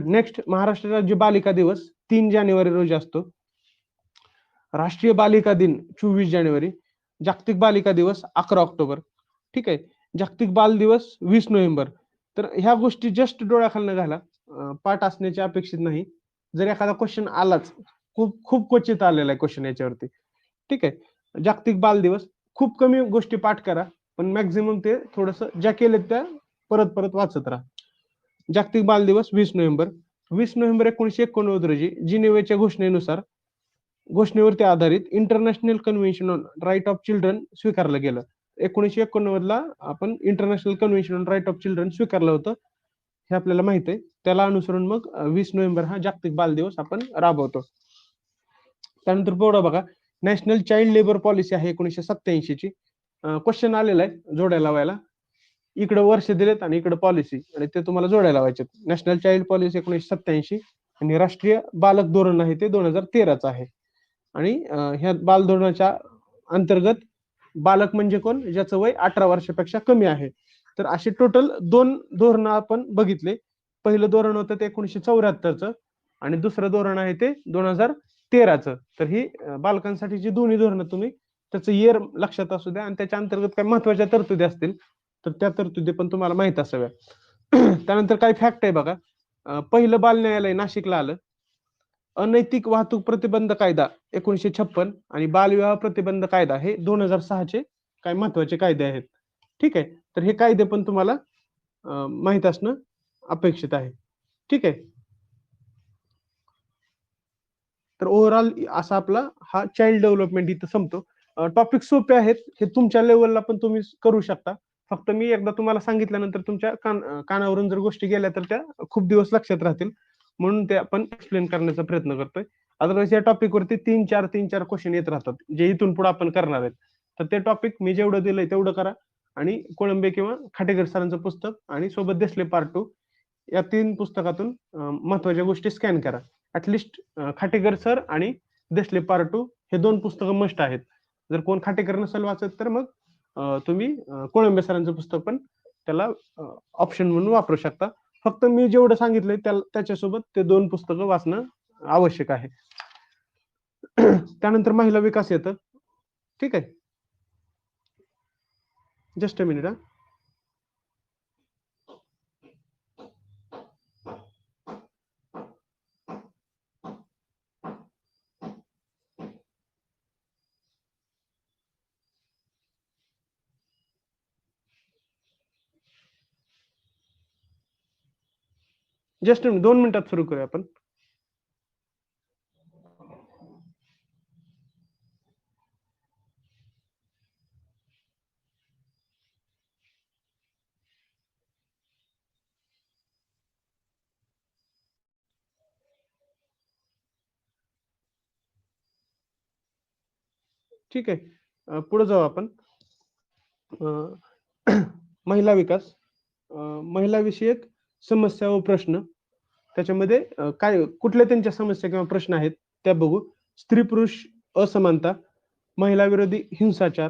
नेक्स्ट, महाराष्ट्र राज्य बालिका दिवस 3 जानेवारी रोजी असतो. राष्ट्रीय बालिका दिन 24 जानेवारी. जागतिक बालिका दिवस 11 ऑक्टोबर. ठीक आहे. जागतिक बाल दिवस 20 नोव्हेंबर. तर ह्या गोष्टी जस्ट डोळ्याखालनं घाला, पाठ असण्याची अपेक्षित नाही. जर एखादा क्वेश्चन आलाच, खूप खूप क्वचित आलेला आहे क्वेश्चन याच्यावरती. ठीक आहे. जागतिक बाल दिवस, खूप कमी गोष्टी पाठ करा, पण मॅक्झिमम ते थोडस ज्या केलेत त्या परत परत वाचत राहा. जागतिक बाल दिवस 20 नोव्हेंबर. 20 नोव्हेंबर 1989 रोजी जिनेव्हाच्या घोषणेवरती आधारित international convention on right of children स्वीकारलं गेलं. 1989 ला आपण international convention on right of children स्वीकारलं होतं, हे आपल्याला माहित आहे. त्याला अनुसरून मग 20 नोव्हेंबर हा जागतिक बाल दिवस आपण राबवतो. त्यानंतर पुढे बघा, नॅशनल चाइल्ड लेबर पॉलिसी आहे 1987 ची. क्वेश्चन आलेला आहे जोड्या लावायला. इकडे वर्ष दिलेत आणि इकडे पॉलिसी, आणि ते तुम्हाला जोड्या लावायचे. नॅशनल चाइल्ड पॉलिसी 1987 आणि राष्ट्रीय बालक धोरण आहे ते 2013 आहे. आणि ह्या बाल धोरणाच्या अंतर्गत बालक म्हणजे कोण, ज्याचं वय 18 वर्षापेक्षा कमी आहे. तर असे टोटल 2 धोरणं आपण बघितले. पहिलं धोरण होतं ते 1974चं आणि दुसरं धोरण आहे ते 2013चं. तर ही बालकांसाठीची दोन्ही धोरणं तुम्ही त्याचं इयर लक्षात असू द्या आणि त्याच्या अंतर्गत काही महत्वाच्या तरतुदी असतील तर त्या तरतुदी पण तुम्हाला माहित असाव्या. त्यानंतर काही फॅक्ट आहे बघा. पहिलं बाल न्यायालय नाशिकला आलं. अनैतिक वाहतूक प्रतिबंध कायदा 1956 आणि बालविवाह प्रतिबंध कायदा हे 2006 चे काही महत्वाचे कायदे आहेत. ठीक आहे. तर हे कायदे पण तुम्हाला माहित असणं अपेक्षित आहे. ठीक आहे. तर ओव्हरऑल असा आपला हा चाइल्ड डेव्हलपमेंट इथं संपतो. टॉपिक सोपे आहेत, हे तुमच्या लेवलला पण तुम्ही करू शकता. फक्त मी एकदा तुम्हाला सांगितल्यानंतर तुमच्या कानावरून जर गोष्टी गेल्या तर त्या खूप दिवस लक्षात राहतील, म्हणून ते आपण एक्सप्लेन करण्याचा प्रयत्न करतोय. अदरवाईज या टॉपिक वरती 3-4 क्वेश्चन येत राहतात जे इथून पुढे आपण करणार आहेत. तर ते टॉपिक मी जेवढं दिलंय तेवढं करा आणि कोळंबे किंवा खाटेकर सरांचं पुस्तक आणि सोबत देसले पार्ट 2 या 3 पुस्तकातून महत्वाच्या गोष्टी स्कॅन करा. ऍटलिस्ट खाटेकर सर आणि देसले पार्ट 2 हे 2 पुस्तकं मस्ट आहेत. जर कोण खाटेकर नसेल वाचत तर मग तुम्ही कोळंबे सरांचं पुस्तक पण त्याला ऑप्शन म्हणून वापरू शकता. फक्त मी जेवढं सांगितलंय त्याच्यासोबत ते 2 पुस्तकं वाचणं आवश्यक आहे. त्यानंतर महिला विकास येतं. ठीक आहे. Just a minute. जस्ट 2 मिनिटात सुरू करूया आपण. ठीक आहे. पुढे जाऊ आपण. महिला विकास, महिला विषयक समस्या व प्रश्न. त्याच्यामध्ये काय कुठल्या त्यांच्या समस्या किंवा प्रश्न आहेत त्या बघू. स्त्री पुरुष असमानता, महिला विरोधी हिंसाचार,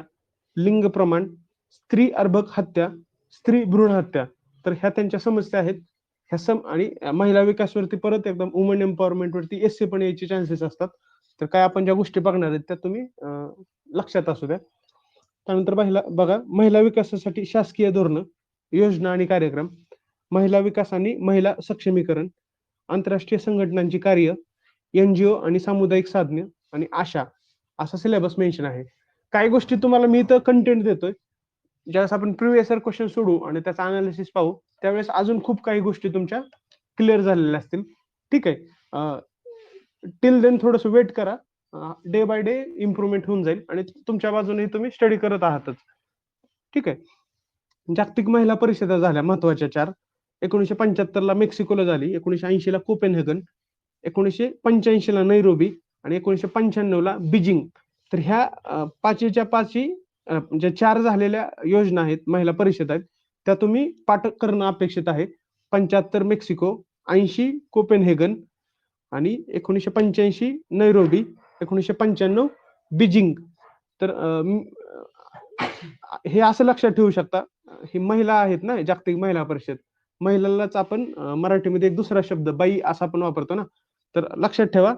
लिंग प्रमाण, स्त्री अर्भक हत्या, स्त्री भ्रूण हत्या. तर ह्या त्यांच्या समस्या आहेत. ह्या आणि महिला विकासवरती परत एकदम वुमन एम्पॉवरमेंट वरती एससी पण यायचे चान्सेस असतात. तर काय आपण ज्या गोष्टी बघणार आहेत त्या तुम्ही लक्षात असू द्या. त्यानंतर बघा, महिला विकासासाठी शासकीय धोरण, योजना आणि कार्यक्रम, महिला विकास आणि महिला सक्षमीकरण, आंतरराष्ट्रीय संघटनांची कार्य, एनजीओ आणि सामुदायिक साधने आणि आशा, असा सिलेबस मेन्शन आहे. काही गोष्टी तुम्हाला मी इथं कंटेंट देतोय. ज्यावेळेस आपण प्रिव्हियस इयर क्वेश्चन सोडू आणि त्याचा अनालिसिस पाहू त्यावेळेस अजून खूप काही गोष्टी तुमच्या क्लिअर झालेल्या असतील. ठीक आहे. टिल देन थोडस वेट करा. डे बाय डे इम्प्रुव्हमेंट होऊन जाईल आणि तुमच्या बाजूने तुम्ही स्टडी करत आहातच. ठीक आहे. जागतिक महिला परिषदा झाल्या महत्वाच्या 4. 1975 ला मेक्सिकोला झाली, 1980 ला कोपेनहेगन, 1985 ला नैरोबी आणि 1995 ला बीजिंग. तर ह्या 5च्या 5 ज्या 4 झालेल्या योजना आहेत महिला परिषद आहेत त्या तुम्ही पाठ करणं अपेक्षित आहे. 75 मेक्सिको, 80 कोपेनहेगन आणि 1985 नैरोबी, 1995 बीजिंग. तर हे असं लक्षात ठेवू शकता, ही महिला आहेत ना, जागतिक महिला परिषद. महिलांनाच आपण मराठीमध्ये एक दुसरा शब्द बाई असा आपण वापरतो ना. तर लक्षात ठेवा,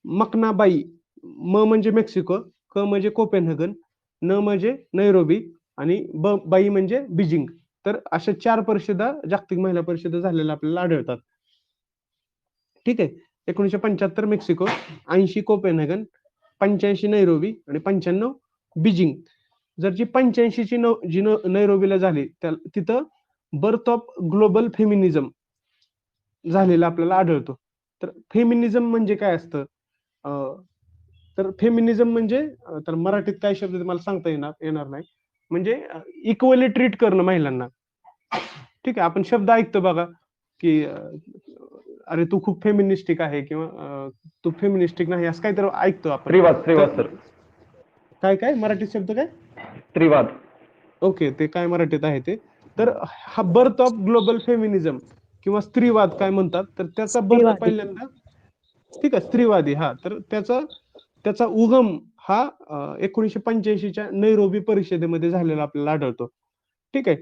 मकनाबाई, म म्हणजे मेक्सिको, क म्हणजे कोपेनहेगन, न म्हणजे नैरोबी आणि बाई म्हणजे बीजिंग. तर अशा 4 परिषदा जागतिक महिला परिषद झालेल्या आपल्याला आढळतात. ठीक आहे. 1975 मेक्सिको, 80 कोपेनहेगन, 85 नैरोबी आणि 95 बीजिंग. जर जी 85 ची जी नैरोबीला झाली, तिथं बर्थ ऑफ ग्लोबल फेमिनिझम झालेला आपल्याला आढळतो. तर फेमिनिझम म्हणजे काय असतं? तर फेमिनिझम म्हणजे तर मराठीत काय शब्द मला सांगता येणार नाही. म्हणजे इक्वली ट्रीट करणं महिलांना. ठीक आहे. आपण शब्द ऐकतो बघा, की अरे तू खूप फेमिनिस्टिक आहे किंवा तू फेमिनिस्टिक नाही, असं काहीतरी ऐकतो आपण. त्रिवाद सर. काय मराठीत शब्द काय? त्रिवाद. ओके, ते काय मराठीत आहे ते. तर हा बर्थ ऑफ ग्लोबल फेमिनिझम किंवा स्त्रीवाद काय म्हणतात, तर त्याचा बर्थ पहिल्यांदा, ठीक आहे, स्त्रीवादी. हा, तर त्याचा उगम हा 1985च्या नैरोबी परिषदेमध्ये झालेला आपल्याला आढळतो. ठीक आहे.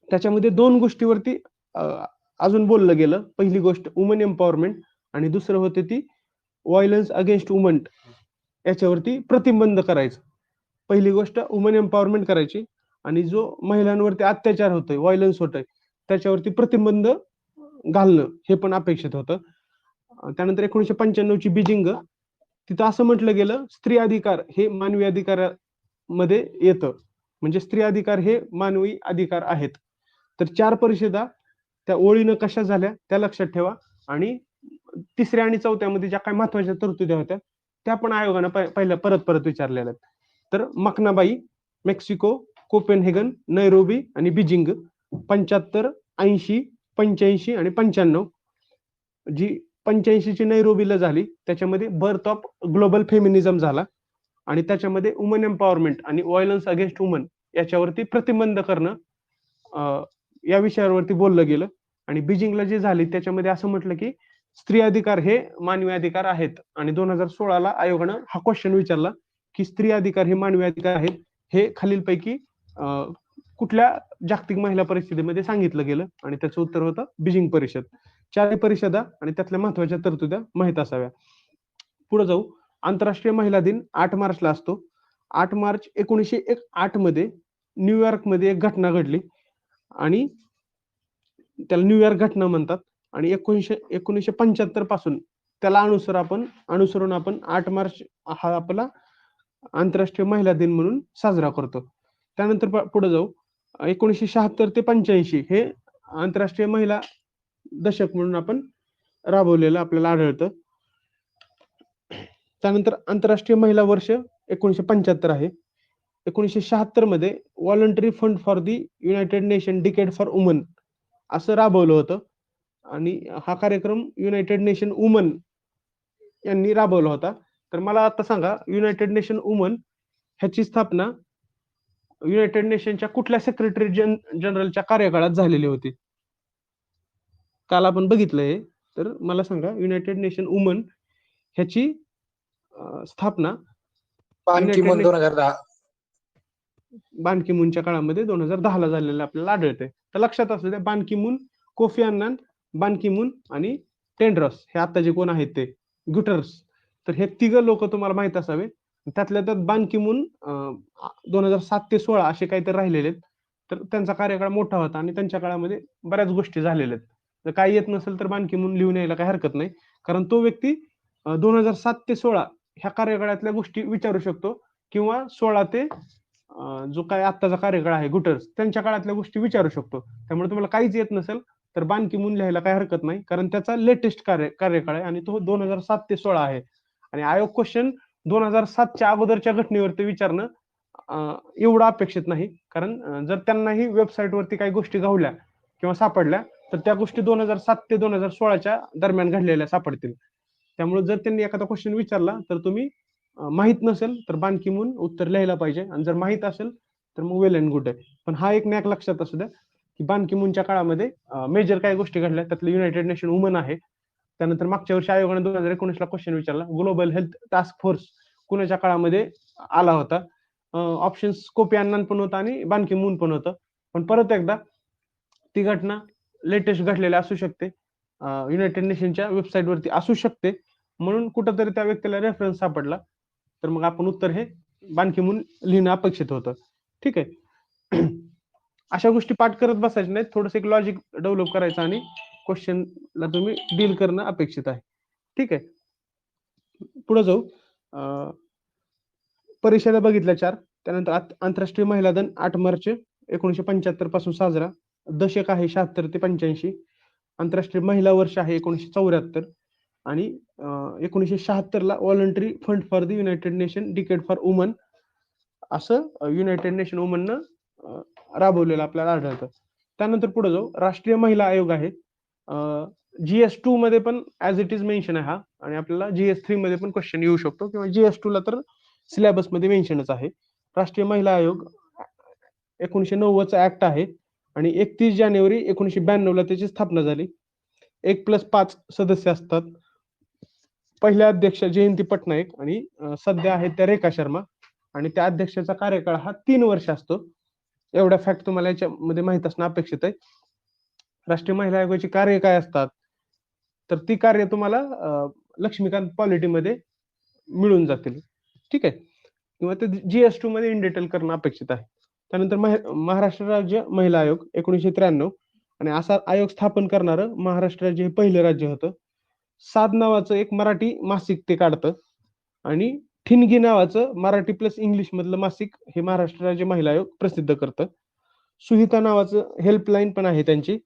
त्याच्यामध्ये 2 गोष्टीवरती अजून बोललं गेलं. पहिली गोष्ट वुमन एम्पॉवरमेंट आणि दुसरं होते ती व्हायलन्स अगेन्स्ट वुमन, याच्यावरती प्रतिबंध करायचं. पहिली गोष्ट वुमन एम्पॉवरमेंट करायची आणि जो महिलांवरती अत्याचार होतोय, व्हायलन्स होतोय, त्याच्यावरती प्रतिबंध घालणं हे पण अपेक्षित होतं. त्यानंतर 1995 ची बीजिंग, तिथं असं म्हटलं गेलं, स्त्री अधिकार हे मानवी अधिकारामध्ये येतं. म्हणजे स्त्री अधिकार हे मानवी अधिकार आहेत. तर 4 परिषदा त्या ओळीनं कशा झाल्या त्या लक्षात ठेवा. आणि तिसऱ्या आणि चौथ्यामध्ये ज्या काही महत्वाच्या तरतुदी होत्या त्या पण आयोगानं परत विचारलेल्या आहेत. तर मकनाबाई, मेक्सिको, कोपेनहेगन, नैरोबी आणि बीजिंग 75, 80, 85 आणि 95. जी 85 ची नैरोबीला झाली, त्याच्यामध्ये बर्थ ऑफ ग्लोबल फेमिनिझम झाला आणि त्याच्यामध्ये वुमन एम्पॉवरमेंट आणि व्हायलन्स अगेन्स्ट वुमन याच्यावरती प्रतिबंध करणं या विषयावरती बोललं गेलं. आणि बीजिंगला जे झाली त्याच्यामध्ये असं म्हटलं की स्त्री अधिकार हे मानवी अधिकार आहेत. आणि 2016ला आयोगानं हा क्वेश्चन विचारला की स्त्री अधिकार हे मानवी अधिकार आहेत, हे खालीलपैकी कुठल्या जागतिक महिला परिषदेमध्ये सांगितलं गेलं, आणि त्याचं उत्तर होतं बीजिंग परिषद. 4 परिषदा आणि त्यातल्या महत्वाच्या तरतुद्या माहित असाव्या. पुढे जाऊ. आंतरराष्ट्रीय महिला दिन 8 मार्चला असतो. 8 मार्च 1908 मध्ये न्यूयॉर्क मध्ये एक घटना घडली आणि त्याला न्यूयॉर्क घटना म्हणतात. आणि 1975 पासून त्याला अनुसरून आपण 8 मार्च हा आपला आंतरराष्ट्रीय महिला दिन म्हणून साजरा करतो. त्यानंतर पुढे जाऊ. 1976 ते 85 हे आंतरराष्ट्रीय महिला दशक म्हणून आपण राबवलेलं आपल्याला आढळतं. त्यानंतर आंतरराष्ट्रीय महिला वर्ष 1975 आहे. 1976 मध्ये voluntary fund for the United nation decade for woman असं राबवलं होतं. आणि हा कार्यक्रम युनायटेड नेशन वुमन यांनी राबवला होता. तर मला आता सांगा, युनायटेड नेशन वुमन ह्याची स्थापना युनायटेड नेशनच्या कुठल्या सेक्रेटरी जनरलच्या कार्यकाळात झालेली होती? काल आपण बघितलंय. तर मला सांगा, युनायटेड नेशन वुमन ह्याची स्थापना बान की मून 2010. बान की मूनच्या काळामध्ये 2010ला झालेलं आपल्याला आढळते. तर लक्षात असू द्या, बान की मून, कोफी अन्नान, बान की मून आणि टेड्रॉस हे आता जे कोण आहेत ते गुटर्स. तर हे 3 लोक तुम्हाला माहित असावे. त्यातल्या त्यात बान की मून 2007 ते 16 असे काहीतरी राहिलेले आहेत. तर त्यांचा कार्यकाळ मोठा होता आणि त्यांच्या काळामध्ये बऱ्याच गोष्टी झालेल्या आहेत. तर काही येत नसेल तर बान की मून लिहून यायला काही हरकत नाही, कारण तो व्यक्ती 2007 ते 16 ह्या कार्यकाळातल्या गोष्टी विचारू शकतो, किंवा 16 ते जो काय आत्ताचा कार्यकाळ आहे गुटर्स त्यांच्या काळातल्या गोष्टी विचारू शकतो. त्यामुळे तुम्हाला काहीच येत नसेल तर बान की मून लिहायला काही हरकत नाही, कारण त्याचा लेटेस्ट कार्यकाळ आहे आणि तो 2007 ते 16 आहे. आणि आयोग क्वेश्चन 2007च्या अगोदरच्या घटनेवरती विचारणं एवढं अपेक्षित नाही, कारण जर त्यांनाही वेबसाईटवरती काही गोष्टी गावल्या किंवा सापडल्या तर त्या गोष्टी 2007 ते 2016च्या दरम्यान घडलेल्या सापडतील. त्यामुळे जर त्यांनी एखादा क्वेश्चन विचारला तर तुम्ही माहित नसेल तर बान की मून उत्तर लिहायला पाहिजे, आणि जर माहित असेल तर मग वेल अँड गुड आहे. पण हा एक नॅक लक्षात असू द्या की बान की मूनच्या काळामध्ये मेजर काय गोष्टी घडल्या, त्यातलं युनायटेड नेशन वुमन आहे. त्यानंतर मागच्या वर्षी आयोगाने 2019 ला क्वेश्चन विचारला, ग्लोबल हेल्थ टास्क फोर्स कुणाच्या काळामध्ये आला होता. ऑप्शन्स कोफी अन्नान पण होता आणि बान की मून पण होतं. पण परत एकदा ती घटना लेटेस्ट घडलेली असू शकते, युनायटेड नेशनच्या वेबसाईटवरती असू शकते, म्हणून कुठंतरी त्या व्यक्तीला रेफरन्स सापडला. तर मग आपण उत्तर हे बान की मून लिहिणं अपेक्षित होतं. ठीक आहे. अशा गोष्टी पाठ करत बसायच्या नाहीत, थोडंसं एक लॉजिक डेव्हलप करायचं आणि क्वेश्चनला तुम्ही डील करणं अपेक्षित आहे. ठीक आहे. पुढे जाऊ. परिषदा बघितल्या 4. त्यानंतर आंतरराष्ट्रीय महिला दिन 8 मार्च 1975 पासून साजरा. दशक आहे 76 ते 85. आंतरराष्ट्रीय महिला वर्ष आहे 1974 आणि 1976 ला voluntary fund for the United nation decade for woman असं युनायटेड नेशन वुमननं राबवलेलं आपल्याला आढळतं. त्यानंतर पुढे जाऊ. राष्ट्रीय महिला आयोग आहे. GS2 मध्ये पण ऍज इट इज मेन्शन आहे हा, आणि आपल्याला GS3 मध्ये पण क्वेश्चन येऊ शकतो, किंवा GS2 ला तर सिलेबस मध्ये मेन्शनच आहे. राष्ट्रीय महिला आयोग 1990 चा ऍक्ट आहे आणि 31 जानेवारी 1992 ला त्याची स्थापना झाली. 1+5 सदस्य असतात. पहिल्या अध्यक्ष जयंती पटनायक आणि सध्या आहेत त्या रेखा शर्मा, आणि त्या अध्यक्षाचा कार्यकाळ हा 3 वर्ष असतो. एवढ्या फॅक्ट तुम्हाला याच्यामध्ये माहित असणं अपेक्षित आहे. राष्ट्रीय महिला आयोगाची कार्य काय असतात, तर ती कार्य तुम्हाला लक्ष्मीकांत पॉलिटीमध्ये मिळून जातील. ठीक आहे, किंवा ते GS2 मध्ये इन डिटेल करणं अपेक्षित आहे. त्यानंतर महाराष्ट्र राज्य महिला आयोग 1993, आणि असा आयोग स्थापन करणारं महाराष्ट्र राज्य हे पहिलं राज्य होतं. साध नावाचं एक मराठी मासिक ते काढतं, आणि ठिणगी नावाचं मराठी प्लस इंग्लिश मधलं मासिक हे महाराष्ट्र राज्य महिला आयोग प्रसिद्ध करतं. सुहिता नावाचं हेल्पलाईन पण आहे त्यांची.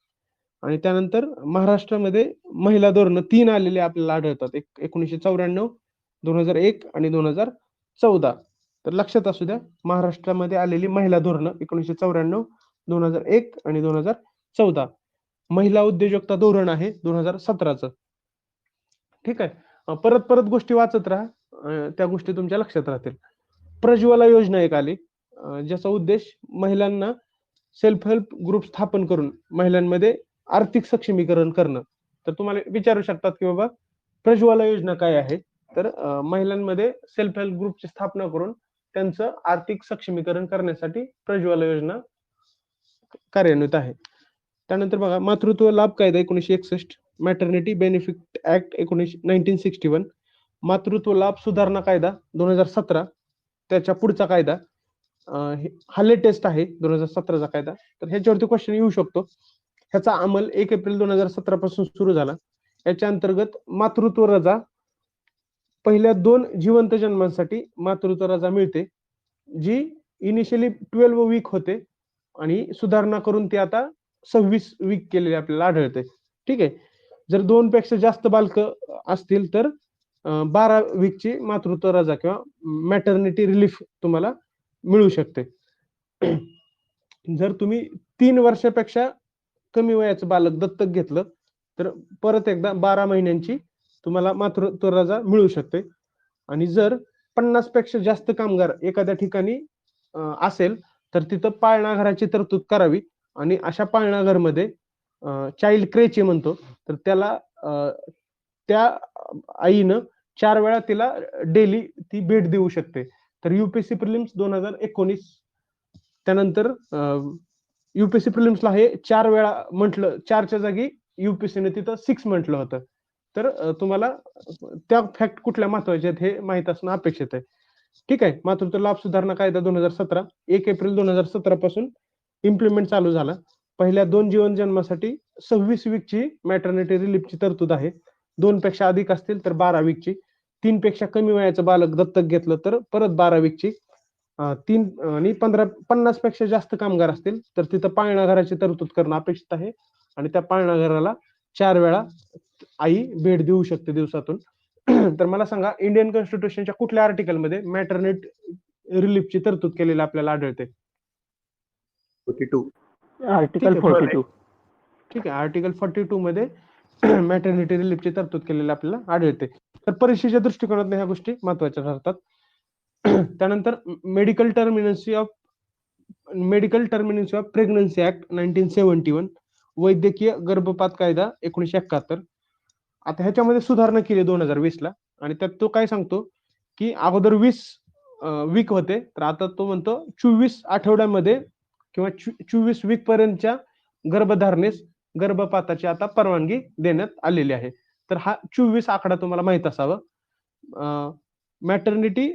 आणि त्यानंतर महाराष्ट्रामध्ये महिला धोरणं 3 आलेले आपल्याला आढळतात, 1994, 2001 आणि 2014. तर लक्षात असू द्या, महाराष्ट्रामध्ये आलेली महिला धोरणं 1994, 2001 आणि 2014. महिला उद्योजकता धोरण आहे 2017चं. ठीक आहे. परत परत गोष्टी वाचत राहा, त्या गोष्टी तुमच्या लक्षात राहतील. प्रज्वला योजना एक आली, ज्याचा उद्देश महिलांना सेल्फ हेल्प ग्रुप स्थापन करून महिलांमध्ये आर्थिक सक्षमीकरण करणं. तर तुम्हाला विचारू शकतात की बाबा प्रज्वला योजना काय आहे, तर महिलांमध्ये सेल्फ हेल्प ग्रुपची स्थापना करून त्यांचं आर्थिक सक्षमीकरण करण्यासाठी प्रज्वला योजना कार्यान्वित आहे. त्यानंतर बघा, मातृत्व लाभ कायदा 1961, मॅटर्निटी बेनिफिट ऍक्ट 1961, मातृत्व लाभ सुधारणा कायदा 2017, त्याच्या पुढचा कायदा हा लेटेस्ट आहे 2017चा कायदा. तर ह्याच्यावरती क्वेश्चन येऊ शकतो. ह्याचा अंमल 1 एप्रिल 2017 पासून सुरू झाला. याच्या अंतर्गत मातृत्व रजा पहिल्या 2 जिवंत जन्मांसाठी मातृत्व रजा मिळते, जी इनिशियली 12 वीक होते आणि सुधारणा करून ती आता 26 वीक केलेली आपल्याला आढळते. ठीक आहे. जर 2 पेक्षा जास्त बालक असतील तर 12 वीकची मातृत्व रजा किंवा मॅटर्निटी रिलीफ तुम्हाला मिळू शकते. जर तुम्ही 3 वर्षापेक्षा कमी वयाचं बालक दत्तक घेतलं तर परत एकदा 12 महिन्यांची तुम्हाला मातृत्व रजा मिळू शकते. आणि जर 50 पेक्षा जास्त कामगार एखाद्या ठिकाणी असेल तर तिथं पाळणा घराची तरतूद करावी, आणि अशा पाळणा घरमध्ये चाइल्ड क्रेचे म्हणतो, तर त्याला त्या आईनं 4 वेळा तिला डेली ती भेट देऊ शकते. तर UPSC प्रिलिम्स 2019, त्यानंतर UPSC प्रिलिम्सला हे 4 वेळा म्हटलं, 4च्या जागी UPSC ने तिथं 6 म्हटलं होतं. तर तुम्हाला त्या फॅक्ट कुठल्या महत्वाच्या आहेत हे माहित असणं अपेक्षित आहे. ठीक आहे. मातृत्व लाभ सुधारणा कायदा 2017 1 एप्रिल 2017 पासून इम्प्लिमेंट चालू झाला. पहिल्या 2 जीवन जन्मासाठी 26 वीकची मॅटर्निटी रिलीफची तरतूद आहे. 2 पेक्षा अधिक असतील तर 12 वीकची. 3 पेक्षा कमी वयाचं बालक दत्तक घेतलं तर परत 12 वीकची. 3 आणि 50 पेक्षा जास्त कामगार असतील तर तिथं पाळणा घराची तरतूद करणं अपेक्षित आहे, आणि त्या पाळणा घराला 4 वेळा आई भेट देऊ शकते दिवसातून. तर मला सांगा, इंडियन कॉन्स्टिट्यूशनच्या कुठल्या आर्टिकल मध्ये मॅटर्निटी रिलीफची तरतूद केलेली आपल्याला आढळते? 42. आर्टिकल 42. ठीक आहे. आर्टिकल 42 मध्ये मॅटर्निटी रिलीफची तरतूद केलेली आपल्याला आढळते. तर परीक्षेच्या दृष्टिकोनातून ह्या गोष्टी महत्वाच्या ठरतात. त्यानंतर medical terminancy of medical termination of pregnancy act 1971, वैद्यकीय गर्भपात कायदा 1971. आता ह्याच्यामध्ये सुधारणा केली 2020 ला, आणि त्यात तो काय सांगतो की अगोदर 20 वीक होते, तर आता तो म्हणतो 24 आठवड्यामध्ये किंवा 24 वीक पर्यंतच्या गर्भधारणेस गर्भपाताची आता परवानगी देण्यात आलेली आहे. तर हा 24 आकडा तुम्हाला माहित असावा. मॅटर्निटी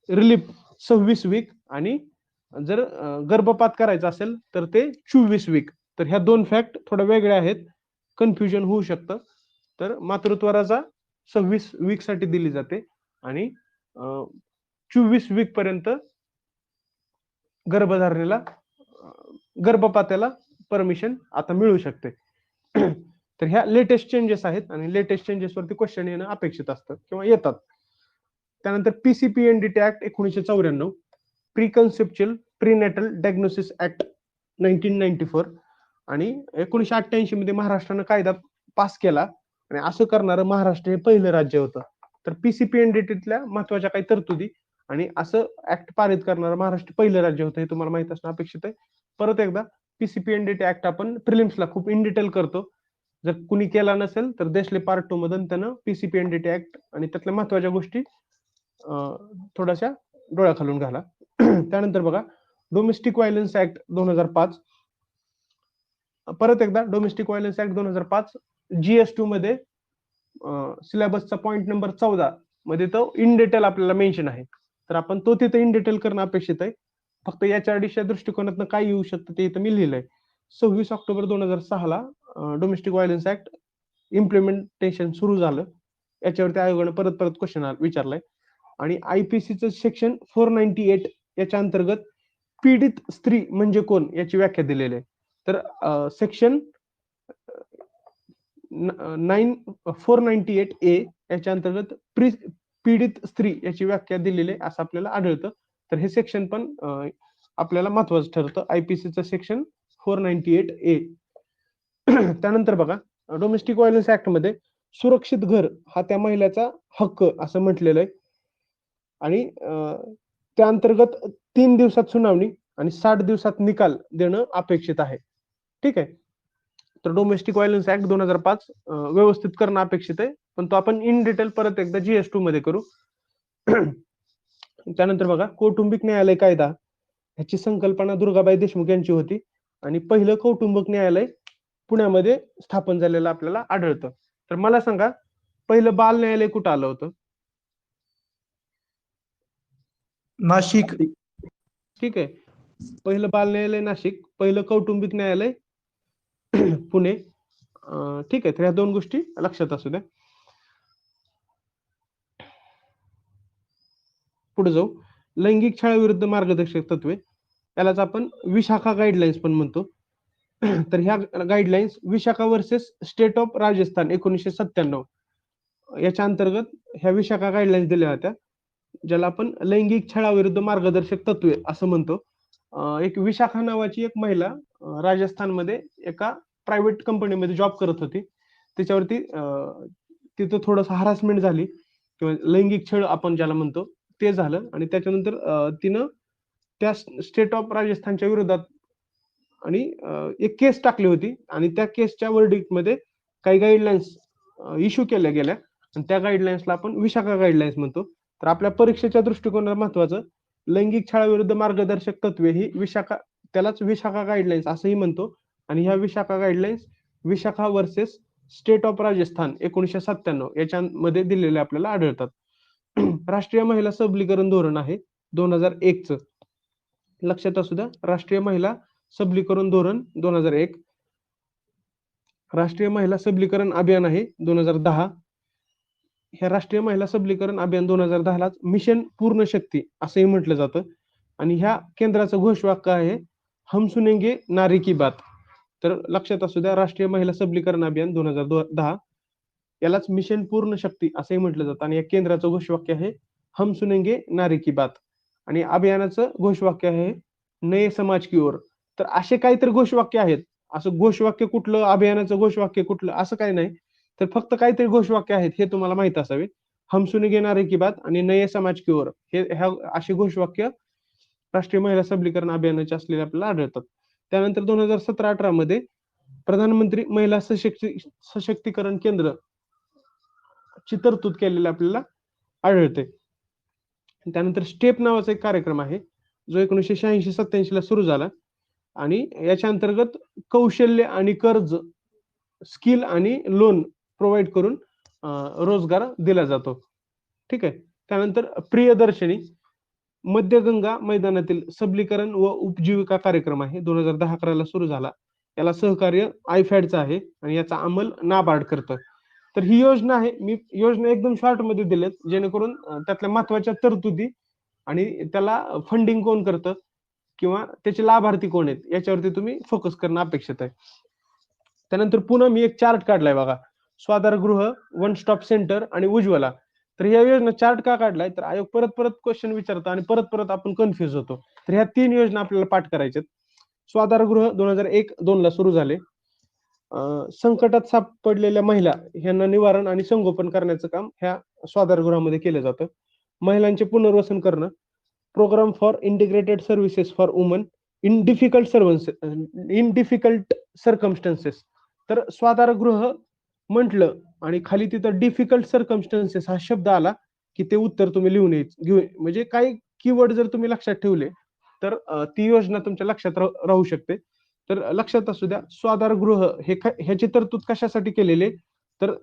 रिलीफ 26 वीक, आणि जर गर्भपात करायचा असेल तर ते 24 वीक. तर ह्या दोन फॅक्ट थोड्या वेगळ्या आहेत, कन्फ्युजन होऊ शकतं. तर मातृत्वाराचा 26 वीक साठी दिली जाते, आणि 24 वीक पर्यंत गर्भधारणेला गर्भपाताला परमिशन आता मिळू शकते. तर ह्या लेटेस्ट चेंजेस आहेत, आणि लेटेस्ट चेंजेस वरती क्वेश्चन येणं अपेक्षित असतं किंवा येतात. त्यानंतर PCPNDT act 1994, preconceptual prenatal diagnosis act 1994, आणि 1988 मध्ये महाराष्ट्रानं कायदा पास केला, आणि असं करणारं महाराष्ट्र हे पहिलं राज्य होतं. तर पीसीपीएनडीटीतल्या महत्वाच्या काही तरतुदी आणि असं ऍक्ट पारित करणारं महाराष्ट्र पहिलं राज्य होतं, हे तुम्हाला माहित असणं अपेक्षित आहे. परत एकदा पीसीपीएनडीटी ऍक्ट आपण प्रिलिम्सला खूप इन डिटेल करतो. जर कुणी केला नसेल तर देशले पार्ट 2 मधून त्यानं पीसीपीएनडीटी ऍक्ट आणि त्यातल्या महत्वाच्या गोष्टी थोड्याशा डोळ्याखालून घाला. त्यानंतर बघा, डोमेस्टिक व्हायलन्स ऍक्ट 2005. परत एकदा डोमेस्टिक व्हायलन्स ऍक्ट 2005 GS2 मध्ये सिलेबसचा पॉइंट नंबर 14 मध्ये तो इन डिटेल आपल्याला मेन्शन आहे. तर आपण तो तिथे इन डिटेल करणं अपेक्षित आहे. फक्त याच्या दृष्टिकोनातून काय येऊ शकतं ते इथं मी लिहिलंय. 26 ऑक्टोबर 2006 ला डोमेस्टिक व्हायलन्स ऍक्ट इम्प्लिमेंटेशन सुरू झालं. याच्यावरती आयोगानं परत परत क्वेश्चन विचारलाय, आणि आयपीसीचं सेक्शन 498 याच्या अंतर्गत पीडित स्त्री म्हणजे कोण याची व्याख्या दिलेली आहे. तर सेक्शन 498A याच्या अंतर्गत पीडित स्त्री याची व्याख्या दिलेली आहे असं आपल्याला आढळतं. तर हे सेक्शन पण आपल्याला महत्वाचं ठरतं, आयपीसीचं सेक्शन 498A. त्यानंतर बघा, डोमेस्टिक व्हायलन्स ऍक्ट मध्ये सुरक्षित घर हा त्या महिलेचा हक्क असं म्हटलेलं आहे, आणि त्या अंतर्गत 3 दिवसात सुनावणी आणि 60 दिवसात निकाल देणं अपेक्षित आहे. ठीक आहे. तर डोमेस्टिक व्हायलन्स ऍक्ट 2005 व्यवस्थित करणं अपेक्षित आहे, पण तो आपण इन डिटेल परत एकदा GS2 मध्ये करू. त्यानंतर बघा, कौटुंबिक न्यायालय कायदा ह्याची संकल्पना दुर्गाबाई देशमुख यांची होती, आणि पहिलं कौटुंबिक न्यायालय पुण्यामध्ये स्थापन झालेलं आपल्याला आढळतं. तर मला सांगा, पहिलं बाल न्यायालय कुठं आलं होतं? नाशिक. ठीक आहे, पहिलं बाल न्यायालय नाशिक, पहिलं कौटुंबिक न्यायालय पुणे. ठीक आहे, तर ह्या दोन गोष्टी लक्षात असू द्या. पुढे जाऊ, लैंगिक छळाविरुद्ध मार्गदर्शक तत्वे, यालाच आपण विशाखा गाईडलाईन्स पण म्हणतो. तर ह्या guidelines Vishakha versus state of Rajasthan 1997 याच्या अंतर्गत ह्या विशाखा गाईडलाईन्स दिल्या होत्या, ज्याला आपण लैंगिक छळाविरुद्ध मार्गदर्शक तत्वे असं म्हणतो. एक विशाखा नावाची एक महिला राजस्थानमध्ये एका प्रायव्हेट कंपनीमध्ये जॉब करत होती. त्याच्यावरती तिथं थोडंसं हरासमेंट झाली किंवा लैंगिक छळ आपण ज्याला म्हणतो ते झालं, आणि त्याच्यानंतर तिनं त्या स्टेट ऑफ राजस्थानच्या विरोधात आणि एक केस टाकली होती, आणि त्या केसच्या वर्डिक्ट मध्ये काही गाईडलाईन्स इश्यू केल्या गेल्या, आणि त्या गाईडलाईन्सला आपण विशाखा गाईडलाईन्स म्हणतो. तर आपल्या परीक्षेच्या दृष्टिकोनाला महत्वाचं, लैंगिक छळाविरुद्ध मार्गदर्शक तत्वे ही विशाखा, त्यालाच विशाखा गाईडलाईन्स असंही म्हणतो. आणि ह्या Vishakha guidelines Vishakha versus state of Rajasthan 1997 याच्यामध्ये दिलेले आपल्याला आढळतात. राष्ट्रीय महिला सबलीकरण धोरण आहे 2001 च, लक्षात असू द्या. राष्ट्रीय महिला सबलीकरण धोरण 2001. राष्ट्रीय महिला सबलीकरण अभियान आहे 2010. ह्या राष्ट्रीय महिला सबलीकरण अभियान 2010 ला मिशन पूर्ण शक्ती असंही म्हटलं जातं, आणि ह्या केंद्राचं घोषवाक्य आहे हम सुनेंगे नारी की बात. तर लक्षात असू द्या, राष्ट्रीय महिला सबलीकरण अभियान 2010 यालाच मिशन पूर्ण शक्ती असंही म्हटलं जातं, आणि या केंद्राचं घोषवाक्य आहे हम सुनेंगे नारी की बात, आणि अभियानाचं घोषवाक्य आहे नये समाज की ओर. तर असे काहीतरी घोषवाक्य आहेत. असं घोषवाक्य कुठलं, अभियानाचं घोषवाक्य कुठलं, असं काही नाही. तर फक्त काहीतरी घोषवाक्य आहेत हे तुम्हाला माहित असावे. हम सुनेंगे नारी की बात आणि नये समाज की ओर, हे ह्या अशी घोषवाक्य राष्ट्रीय महिला सबलीकरण अभियानाचे असलेले आपल्याला आढळतात. त्यानंतर 2017-18 मध्ये प्रधानमंत्री महिला सशक्तीकरण केंद्र ची तरतूद केलेली आपल्याला आढळते. त्यानंतर स्टेप नावाचा एक कार्यक्रम आहे जो 1986-87 ला सुरू झाला आणि याच्या अंतर्गत कौशल्य आणि कर्ज, स्किल आणि लोन प्रोव्हाइड करून रोजगार दिला जातो. ठीक आहे. त्यानंतर प्रियदर्शनी मध्यगंगा मैदानातील सबलीकरण व उपजीविका कार्यक्रम आहे, 2010-11 ला सुरू झाला. याला सहकार्य आयफॅडचं आहे आणि याचा अंमल नाबार्ड करतं. तर ही योजना आहे, मी योजना एकदम शॉर्ट मध्ये दिलेत जेणेकरून त्यातल्या महत्वाच्या तरतुदी आणि त्याला फंडिंग कोण करतं किंवा त्याचे लाभार्थी कोण आहेत याच्यावरती तुम्ही फोकस करणं अपेक्षित आहे. त्यानंतर पुन्हा मी एक चार्ट काढलाय बघा, स्वाधारगृह, वन स्टॉप सेंटर आणि उज्ज्वला. तर या योजना चार्ट का काढलाय, तर आयोग परत परत क्वेश्चन विचारतो आणि परत परत आपण कन्फ्युज होतो. तर ह्या 3 योजना आपल्याला पाठ करायच्यात. स्वाधारगृह 2001-2 ला सुरू झाले. संकटात सापडलेल्या महिला यांना निवारण आणि संगोपन करण्याचं काम ह्या स्वाधारगृहामध्ये केलं जातं. महिलांचे पुनर्वसन करणं, programme for integrated services for women in difficult circumstances. तर स्वाधारगृह म्हटलं आणि खाली तिथं डिफिकल्ट सर्कमस्टन्सेस हा शब्द आला की ते उत्तर तुम्ही लिहून घेऊ, म्हणजे काही कीवर्ड जर तुम्ही लक्षात ठेवले तर ती योजना तुमच्या लक्षात राहू शकते. तर लक्षात असू द्या, स्वाधारगृह ह्याची तरतूद कशासाठी केलेली, तर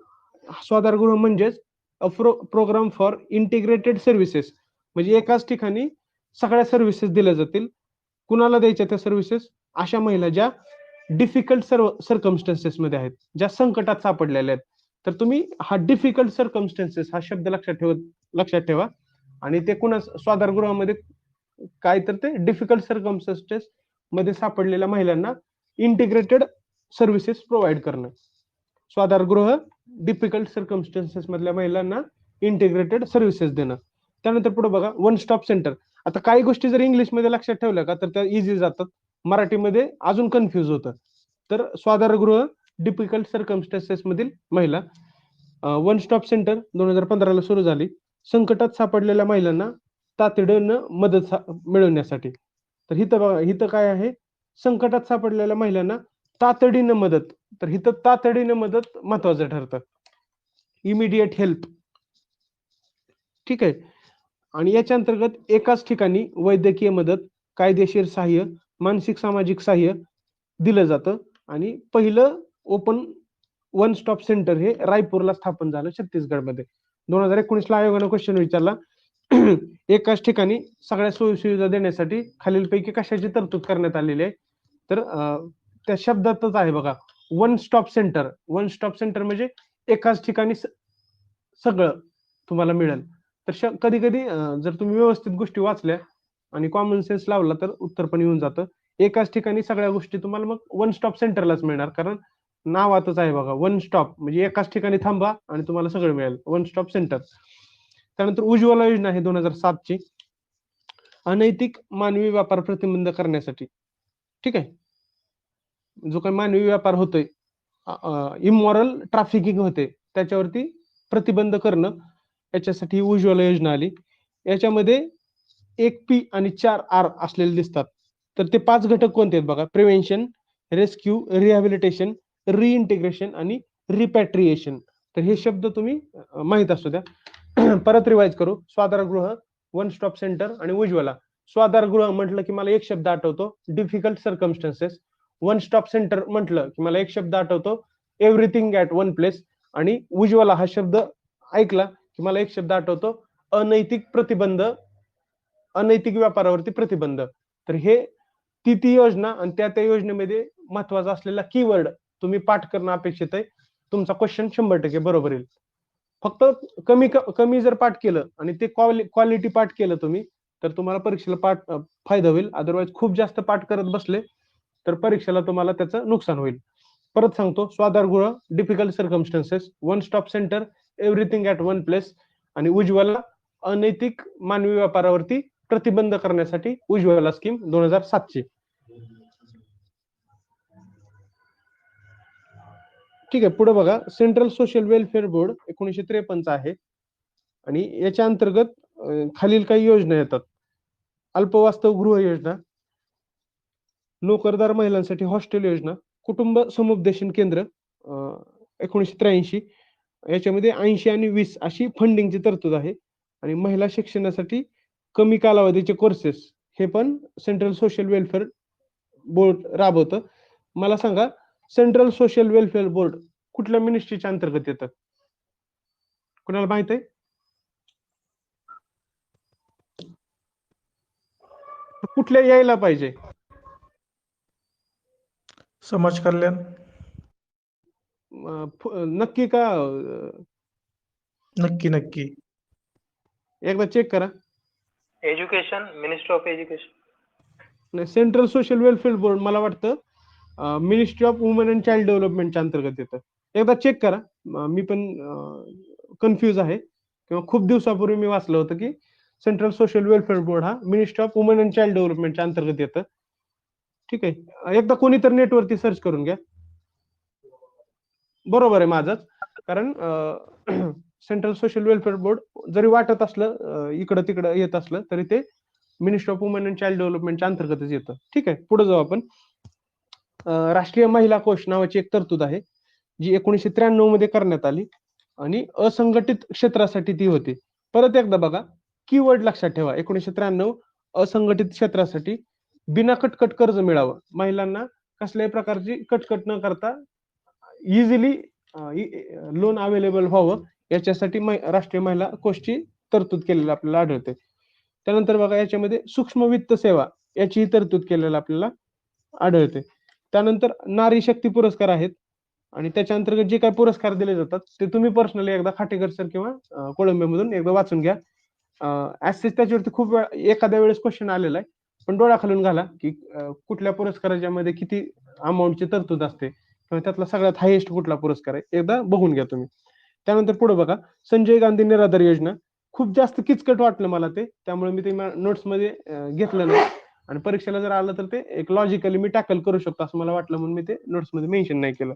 स्वाधारगृह म्हणजेच प्रोग्राम फॉर इंटिग्रेटेड सर्व्हिसेस, म्हणजे एकाच ठिकाणी सगळ्या सर्व्हिसेस दिल्या जातील. कुणाला द्यायच्या त्या सर्व्हिसेस, अशा महिला ज्या डिफिकल्ट सर्कमस्टन्सेस मध्ये आहेत, ज्या संकटात सापडलेल्या आहेत. तर तुम्ही हा डिफिकल्ट सर्कमस्टन्सेस हा शब्द लक्षात ठेवा आणि ते कुणा स्वाधारगृहामध्ये काय, तर ते डिफिकल्ट सर्कमस्टन्सेस मध्ये सापडलेल्या महिलांना इंटिग्रेटेड सर्व्हिसेस प्रोव्हाइड करणं. स्वाधारगृह डिफिकल्ट सर्कमस्टन्सेस मधल्या महिलांना इंटिग्रेटेड सर्व्हिसेस देणं. त्यानंतर पुढे बघा, वन स्टॉप सेंटर. आता काही गोष्टी जर इंग्लिश मध्ये लक्षात ठेवल्या का तर त्या इझी जातात, मराठीमध्ये अजून कन्फ्युज होतं. तर स्वाधारगृह डिफिकल्ट सर्कमस्टन्सेस मधील महिला. वन स्टॉप सेंटर 2015 ला सुरू झाली, संकटात सापडलेल्या महिलांना तातडीनं मदत मिळवण्यासाठी. तर हिथं बघा, हिथं काय आहे, संकटात सापडलेल्या महिलांना तातडीनं मदत. तर हिथं तातडीनं मदत महत्वाचं ठरतं, इमिडिएट हेल्प. ठीक आहे. आणि याच्या अंतर्गत एकाच ठिकाणी वैद्यकीय मदत, कायदेशीर सहाय्य, मानसिक सामाजिक सहाय्य दिलं जातं. आणि पहिलं ओपन वन स्टॉप सेंटर हे रायपूरला स्थापन झालं छत्तीसगडमध्ये. 2019 ला आयोगानं क्वेश्चन विचारला, एकाच ठिकाणी सगळ्या सोयीसुविधा देण्यासाठी खालीलपैकी कशाची तरतूद करण्यात आलेली आहे. तर त्या शब्दातच आहे बघा, one stop centre. One stop centre म्हणजे एकाच ठिकाणी सगळं तुम्हाला मिळेल. तर कधी कधी जर तुम्ही व्यवस्थित गोष्टी वाचल्या आणि कॉमन सेन्स लावला तर उत्तर पण येऊन जातं. एकाच ठिकाणी सगळ्या गोष्टी तुम्हाला मग वन स्टॉप सेंटरलाच मिळणार, कारण नावातच आहे बघा, वन स्टॉप म्हणजे एकाच ठिकाणी थांबा आणि तुम्हाला सगळं मिळेल, वन स्टॉप सेंटर. त्यानंतर उज्ज्वला योजना आहे 2007 ची, अनैतिक मानवी व्यापार प्रतिबंध करण्यासाठी. ठीक आहे. जो काही मानवी व्यापार होतोय, इमॉरल ट्रॅफिकिंग होते, त्याच्यावरती प्रतिबंध करणं, याच्यासाठी उज्ज्वला योजना आली. याच्यामध्ये 1P आणि 4R असलेले दिसतात. तर ते 5 घटक कोणते आहेत बघा, प्रिव्हेन्शन, रेस्क्यू, रिहॅबिलिटेशन, रिइंटिग्रेशन आणि रिपॅट्रिएशन. तर हे शब्द तुम्ही माहित असू द्या. परत रिवाइज करू, स्वाधारगृह, वन स्टॉप सेंटर आणि उज्ज्वला. स्वाधारगृह म्हटलं की मला एक शब्द आठवतो, difficult circumstances. One stop centre म्हटलं की मला एक शब्द आठवतो, एव्हरीथिंग ऍट वन प्लेस. आणि उज्ज्वला हा शब्द ऐकला की मला एक शब्द आठवतो, अनैतिक प्रतिबंध, अनैतिक व्यापारावरती प्रतिबंध. तर हे ती योजना आणि त्या योजनेमध्ये महत्वाचा असलेला कीवर्ड तुम्ही पाठ करणं अपेक्षित आहे. तुमचा क्वेश्चन 100% बरोबर येईल. फक्त कमी जर पाठ केलं आणि ते क्वालिटी पाठ केलं तुम्ही तर तुम्हाला परीक्षेला फायदा होईल. अदरवाईज खूप जास्त पाठ करत बसले तर परीक्षेला तुम्हाला त्याचं नुकसान होईल. परत सांगतो, स्वाधारगृह, difficult circumstances, one stop centre, everything at one place आणि उज्ज्वला, अनैतिक मानवी व्यापारावरती प्रतिबंध करण्यासाठी उज्ज्वला स्कीम 2007 ची. ठीक आहे. पुढे बघा, सेंट्रल सोशल वेलफेअर बोर्ड 1953 आहे आणि याच्या अंतर्गत खालील काही योजना येतात. अल्पवास्तव गृह योजना, नोकरदार महिलांसाठी हॉस्टेल योजना, कुटुंब समुपदेशन केंद्र 1983, याच्यामध्ये 80 आणि 20 अशी फंडिंगची तरतूद आहे. आणि महिला शिक्षणासाठी कमी कालावधीचे कोर्सेस हे पण सेंट्रल सोशल वेलफेअर बोर्ड राबवतं. मला सांगा, सेंट्रल सोशल वेलफेअर बोर्ड कुठल्या मिनिस्ट्रीच्या अंतर्गत येतं? कुणाला माहित आहे? कुठल्या यायला पाहिजे? समाज कल्याण. नक्की का? नक्की. एकदा चेक करा. Education, ministry of education. Central social welfare board मला वाटतं ministry of women and child डेव्हलपमेंटच्या अंतर्गत येतं. एकदा चेक करा. मी पण कन्फ्यूज आहे, किंवा खूप दिवसापूर्वी मी वाचलं होतं की सेंट्रल सोशल वेलफेअर बोर्ड हा ministry of women and child डेव्हलपमेंटच्या अंतर्गत येतं. ठीक आहे, एकदा कोणीतरी नेटवरती सर्च करून घ्या. बरोबर आहे माझंच, कारण सेंट्रल सोशल वेलफेअर बोर्ड जरी वाटत असलं इकडं तिकडं येत असलं तरी ते ministry of women and child डेव्हलपमेंटच्या अंतर्गतच येतं. ठीक आहे, पुढे जाऊ आपण. राष्ट्रीय महिला कोष नावाची एक तरतूद आहे जी 1993 मध्ये करण्यात आली आणि असंघटित क्षेत्रासाठी ती होती. परत एकदा बघा, कीवर्ड लक्षात ठेवा. 1993 असंघटित क्षेत्रासाठी बिना कटकट कर्ज मिळावं, महिलांना कसल्याही प्रकारची कटकट न करता इझिली लोन अवेलेबल व्हावं, याच्यासाठी राष्ट्रीय महिला कोषची तरतूद केलेली आपल्याला आढळते. त्यानंतर बघा, याच्यामध्ये सूक्ष्म वित्त सेवा याची तरतूद केलेली आपल्याला आढळते. त्यानंतर नारी शक्ती पुरस्कार आहेत आणि त्याच्या अंतर्गत जे काही पुरस्कार दिले जातात ते तुम्ही पर्सनली एकदा खाटेकर सर किंवा कोळंबेमधून एकदा वाचून घ्या. ऍसेस त्याच्यावरती खूप एखाद्या वेळेस क्वेश्चन आलेला आहे, पण डोळा खालून घाला की कुठल्या पुरस्काराच्या मध्ये किती अमाऊंटची तरतूद असते किंवा त्यातला सगळ्यात हायेस्ट कुठला पुरस्कार आहे, एकदा बघून घ्या तुम्ही. त्यानंतर पुढे बघा, संजय गांधी निराधार योजना. खूप जास्त किचकट वाटलं मला ते, त्यामुळे मी ते नोट्स मध्ये घेतलं नाही, आणि परीक्षेला जर आलं तर ते एक लॉजिकली मी टॅकल करू शकतो असं मला वाटलं, म्हणून मी ते नोट्स मध्ये मेन्शन नाही केलं.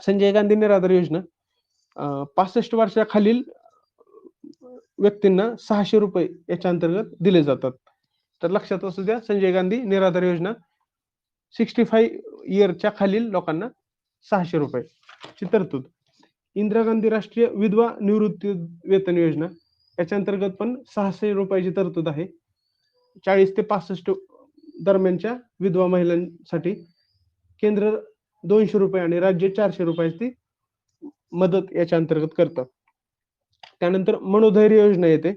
संजय गांधी निराधार योजना 65 वर्षाखालील व्यक्तींना 600 रुपये याच्या अंतर्गत दिले जातात. तर लक्षात असू द्या, संजय गांधी निराधार योजना 65 इयरच्या खालील लोकांना 600 रुपये तरतूद. इंदिरा गांधी राष्ट्रीय विधवा निवृत्ती वेतन योजना, याच्या अंतर्गत पण 600 रुपयाची तरतूद आहे. 40 ते 65 दरम्यानच्या विधवा महिलांसाठी केंद्र 200 रुपये आणि राज्य 400 रुपयाची मदत याच्या अंतर्गत करतं. त्यानंतर मनोधैर्य योजना येते,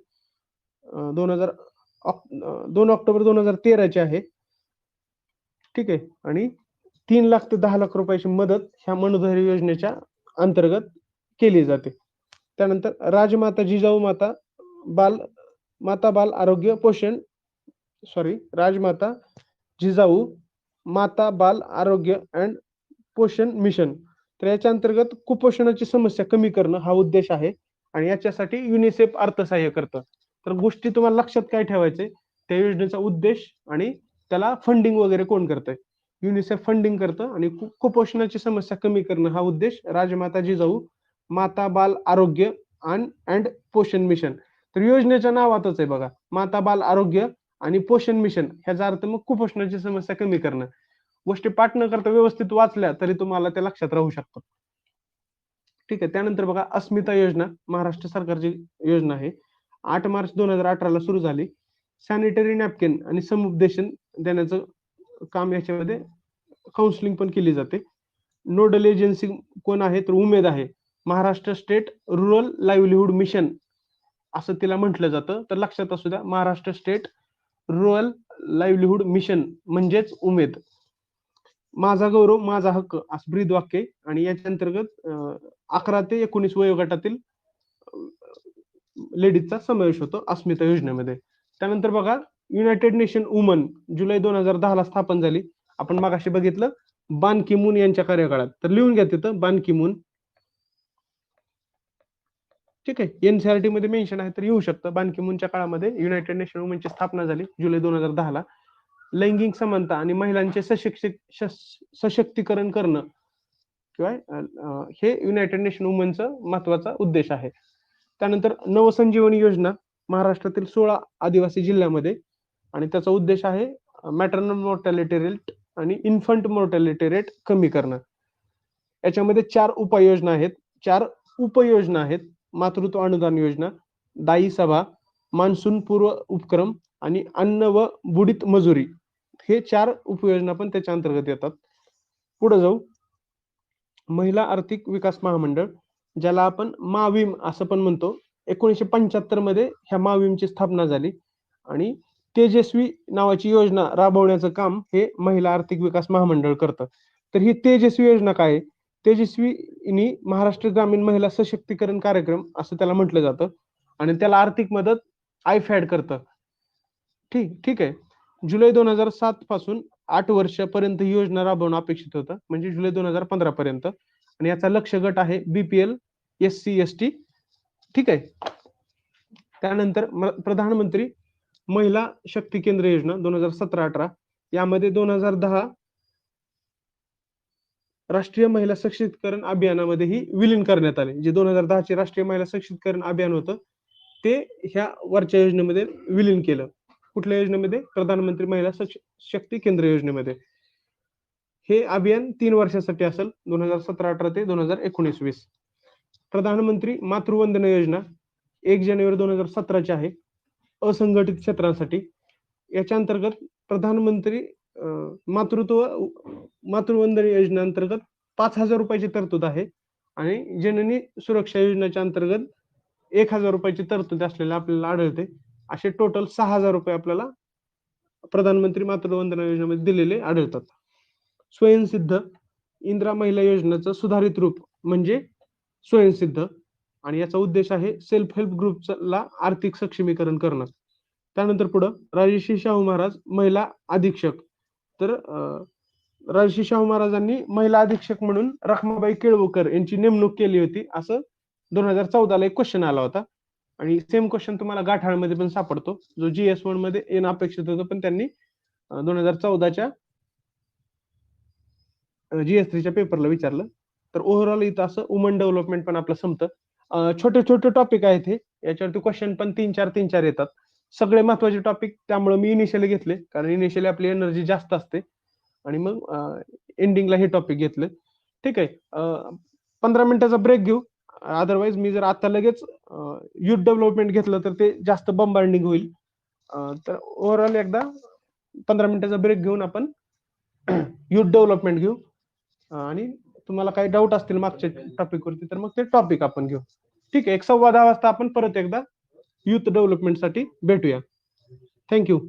2 ऑक्टोबर 2013 ची आहे. ठीक आहे, आणि 3 लाख ते 10 लाख रुपयाची मदत ह्या मनोधैर्य योजनेच्या अंतर्गत केली जाते. त्यानंतर राजमाता जिजाऊ बाल आरोग्य पोषण राजमाता जिजाऊ माता बाल आरोग्य अँड पोषण मिशन. तर याच्या अंतर्गत कुपोषणाची समस्या कमी करणं हा उद्देश आहे, आणि याच्यासाठी युनिसेफ अर्थसहाय्य करतं. तर गोष्टी तुम्हाला लक्षात काय ठेवायचे, त्या योजनेचा उद्देश आणि त्याला फंडिंग वगैरे कोण करतंय. युनिसेफ फंडिंग करतं, आणि कुपोषणाची समस्या कमी करणं हा उद्देश राजमाता जिजाऊ माता बाल आरोग्य अँड पोषण मिशन. तर योजनेच्या नावातच आहे बघा, माता बाल आरोग्य आणि पोषण मिशन, ह्याचा अर्थ मग कुपोषणाची समस्या कमी करणं. गोष्टी पाठ न करता व्यवस्थित वाचल्या तरी तुम्हाला ते लक्षात राहू शकतं. ठीक आहे, त्यानंतर बघा, अस्मिता योजना महाराष्ट्र सरकारची योजना आहे, 8 मार्च 2018 ला सुरू झाली. सॅनिटरी नॅपकिन आणि समुपदेशन देण्याचं काम याच्यामध्ये काउन्सिलिंग पण केली जाते. नोडल एजन्सी कोण आहे, तर उमेद आहे. Maharashtra state rural livelihood mission असं तिला म्हटलं जातं. तर लक्षात असू द्या, Maharashtra state rural livelihood mission म्हणजेच उमेद. माझा गौरव माझा हक्क असं ब्रीद वाक्य आहे, आणि याच्या अंतर्गत 11 ते 19 वयोगटातील लेडीजचा समावेश होतो अस्मिता योजनेमध्ये. त्यानंतर बघा, युनायटेड नेशन वुमन जुलै 2010 ला स्थापन झाली. आपण मगाशी बघितलं बान की मून यांच्या कार्यकाळात, तर लिहून घ्या तिथं बान की मून. ठीक आहे, एनसीआरटी मध्ये मेन्शन आहे तर येऊ शकतं. बान की मूनच्या काळामध्ये युनायटेड नेशन वुमनची स्थापना झाली जुलै 2010 ला. लैंगिक समानता आणि महिलांचे सशक्तीकरण करणं किंवा हे युनायटेड नेशन वुमनचं महत्वाचा उद्देश आहे. त्यानंतर नवसंजीवनी योजना महाराष्ट्रातील 16 आदिवासी जिल्ह्यामध्ये आणि त्याचा उद्देश आहे मॅटर्नल मॉर्टॅलिटी रेट आणि इन्फंट मॉर्टॅलिटी रेट कमी करणं. याच्यामध्ये 4 उपयोजना आहेत. मातृत्व अनुदान योजना, दाई सभा, मान्सून पूर्व उपक्रम आणि अन्न व बुडीत मजुरी, हे 4 उपयोजना पण त्याच्या अंतर्गत येतात. पुढे जाऊ. महिला आर्थिक विकास महामंडळ, ज्याला आपण माविम असं पण म्हणतो. 1975 मध्ये ह्या माविमची स्थापना झाली आणि तेजस्वी नावाची योजना राबवण्याचं काम हे महिला आर्थिक विकास महामंडळ करतं. तर ही तेजस्वी योजना काय आहे? तेजस्वीनी महाराष्ट्र ग्रामीण महिला सशक्तीकरण कार्यक्रम असं त्याला म्हटलं जातं आणि त्याला आर्थिक मदत आयफॅड करतं. ठीक आहे. जुलै 2007 पासून 8 वर्षापर्यंत ही योजना राबवणं अपेक्षित होतं, म्हणजे जुलै 2015 पर्यंत. आणि याचा लक्ष्य गट आहे BPL, SC, ST. ठीक आहे. त्यानंतर प्रधानमंत्री महिला शक्ती केंद्र योजना 2017-18, यामध्ये 2010 राष्ट्रीय महिला सशक्तीकरण अभियानामध्ये ही विलीन करण्यात आले. जे 2010 चे राष्ट्रीय महिला सशक्तीकरण अभियान होतं ते ह्या वरच्या योजनेमध्ये विलीन केलं. कुठल्या योजनेमध्ये? प्रधानमंत्री महिला शक्ती केंद्र योजनेमध्ये. हे अभियान 3 वर्षासाठी असेल, 2017-18 ते 2019-20. प्रधानमंत्री मातृवंदना योजना 1 जानेवारी 2017 ची आहे, असंघटित क्षेत्रांसाठी. याच्या अंतर्गत प्रधानमंत्री मातृवंदना योजनेअंतर्गत 5,000 रुपयाची तरतूद आहे आणि जननी सुरक्षा योजनेच्या अंतर्गत 1,000 रुपयाची तरतूद असलेले आपल्याला आढळते. असे टोटल 6,000 रुपये आपल्याला प्रधानमंत्री मातृवंदना योजनेमध्ये दिलेले आढळतात. स्वयंसिद्ध इंदिरा महिला योजनेचं सुधारित रूप म्हणजे स्वयंसिद्ध, आणि याचा उद्देश आहे सेल्फ हेल्प ग्रुपला आर्थिक सक्षमीकरण करणं. त्यानंतर पुढं राजर्षी शाहू महाराज महिला अधीक्षक. तर राजर्षी शाहू महाराजांनी महिला अधीक्षक म्हणून रखमाबाई केळवकर यांची नेमणूक केली होती, असं 2014 ला एक क्वेश्चन आला होता. आणि सेम क्वेश्चन तुम्हाला गाठाळमध्ये पण सापडतो, जो GS1 मध्ये येणं अपेक्षित होतं, पण त्यांनी 2014च्या GS3च्या पेपरला विचारलं. तर ओव्हरऑल इथं असं वुमन डेव्हलपमेंट पण आपलं संपतं. छोटे छोटे टॉपिक आहेत हे, याच्यावरती क्वेश्चन पण 3-4 येतात. सगळे महत्वाचे टॉपिक, त्यामुळे मी इनिशियली घेतले, कारण इनिशियली आपली एनर्जी जास्त असते आणि मग एंडिंगला हे टॉपिक घेतले. ठीक आहे. 15 मिनिटाचा ब्रेक घेऊ. अदरवाईज मी जर आता लगेच युथ डेव्हलपमेंट घेतलं तर ते जास्त बंबार्डिंग होईल. तर ओव्हरऑल एकदा 15 मिनिटाचा ब्रेक घेऊन आपण युथ डेव्हलपमेंट घेऊ. आणि तुम्हाला काही डाऊट असतील मागच्या टॉपिक वरती तर मग ते टॉपिक आपण घेऊ. ठीक आहे. 10:15 वाजता आपण परत एकदा युथ डेव्हलपमेंट साठी भेटूया. थँक्यू.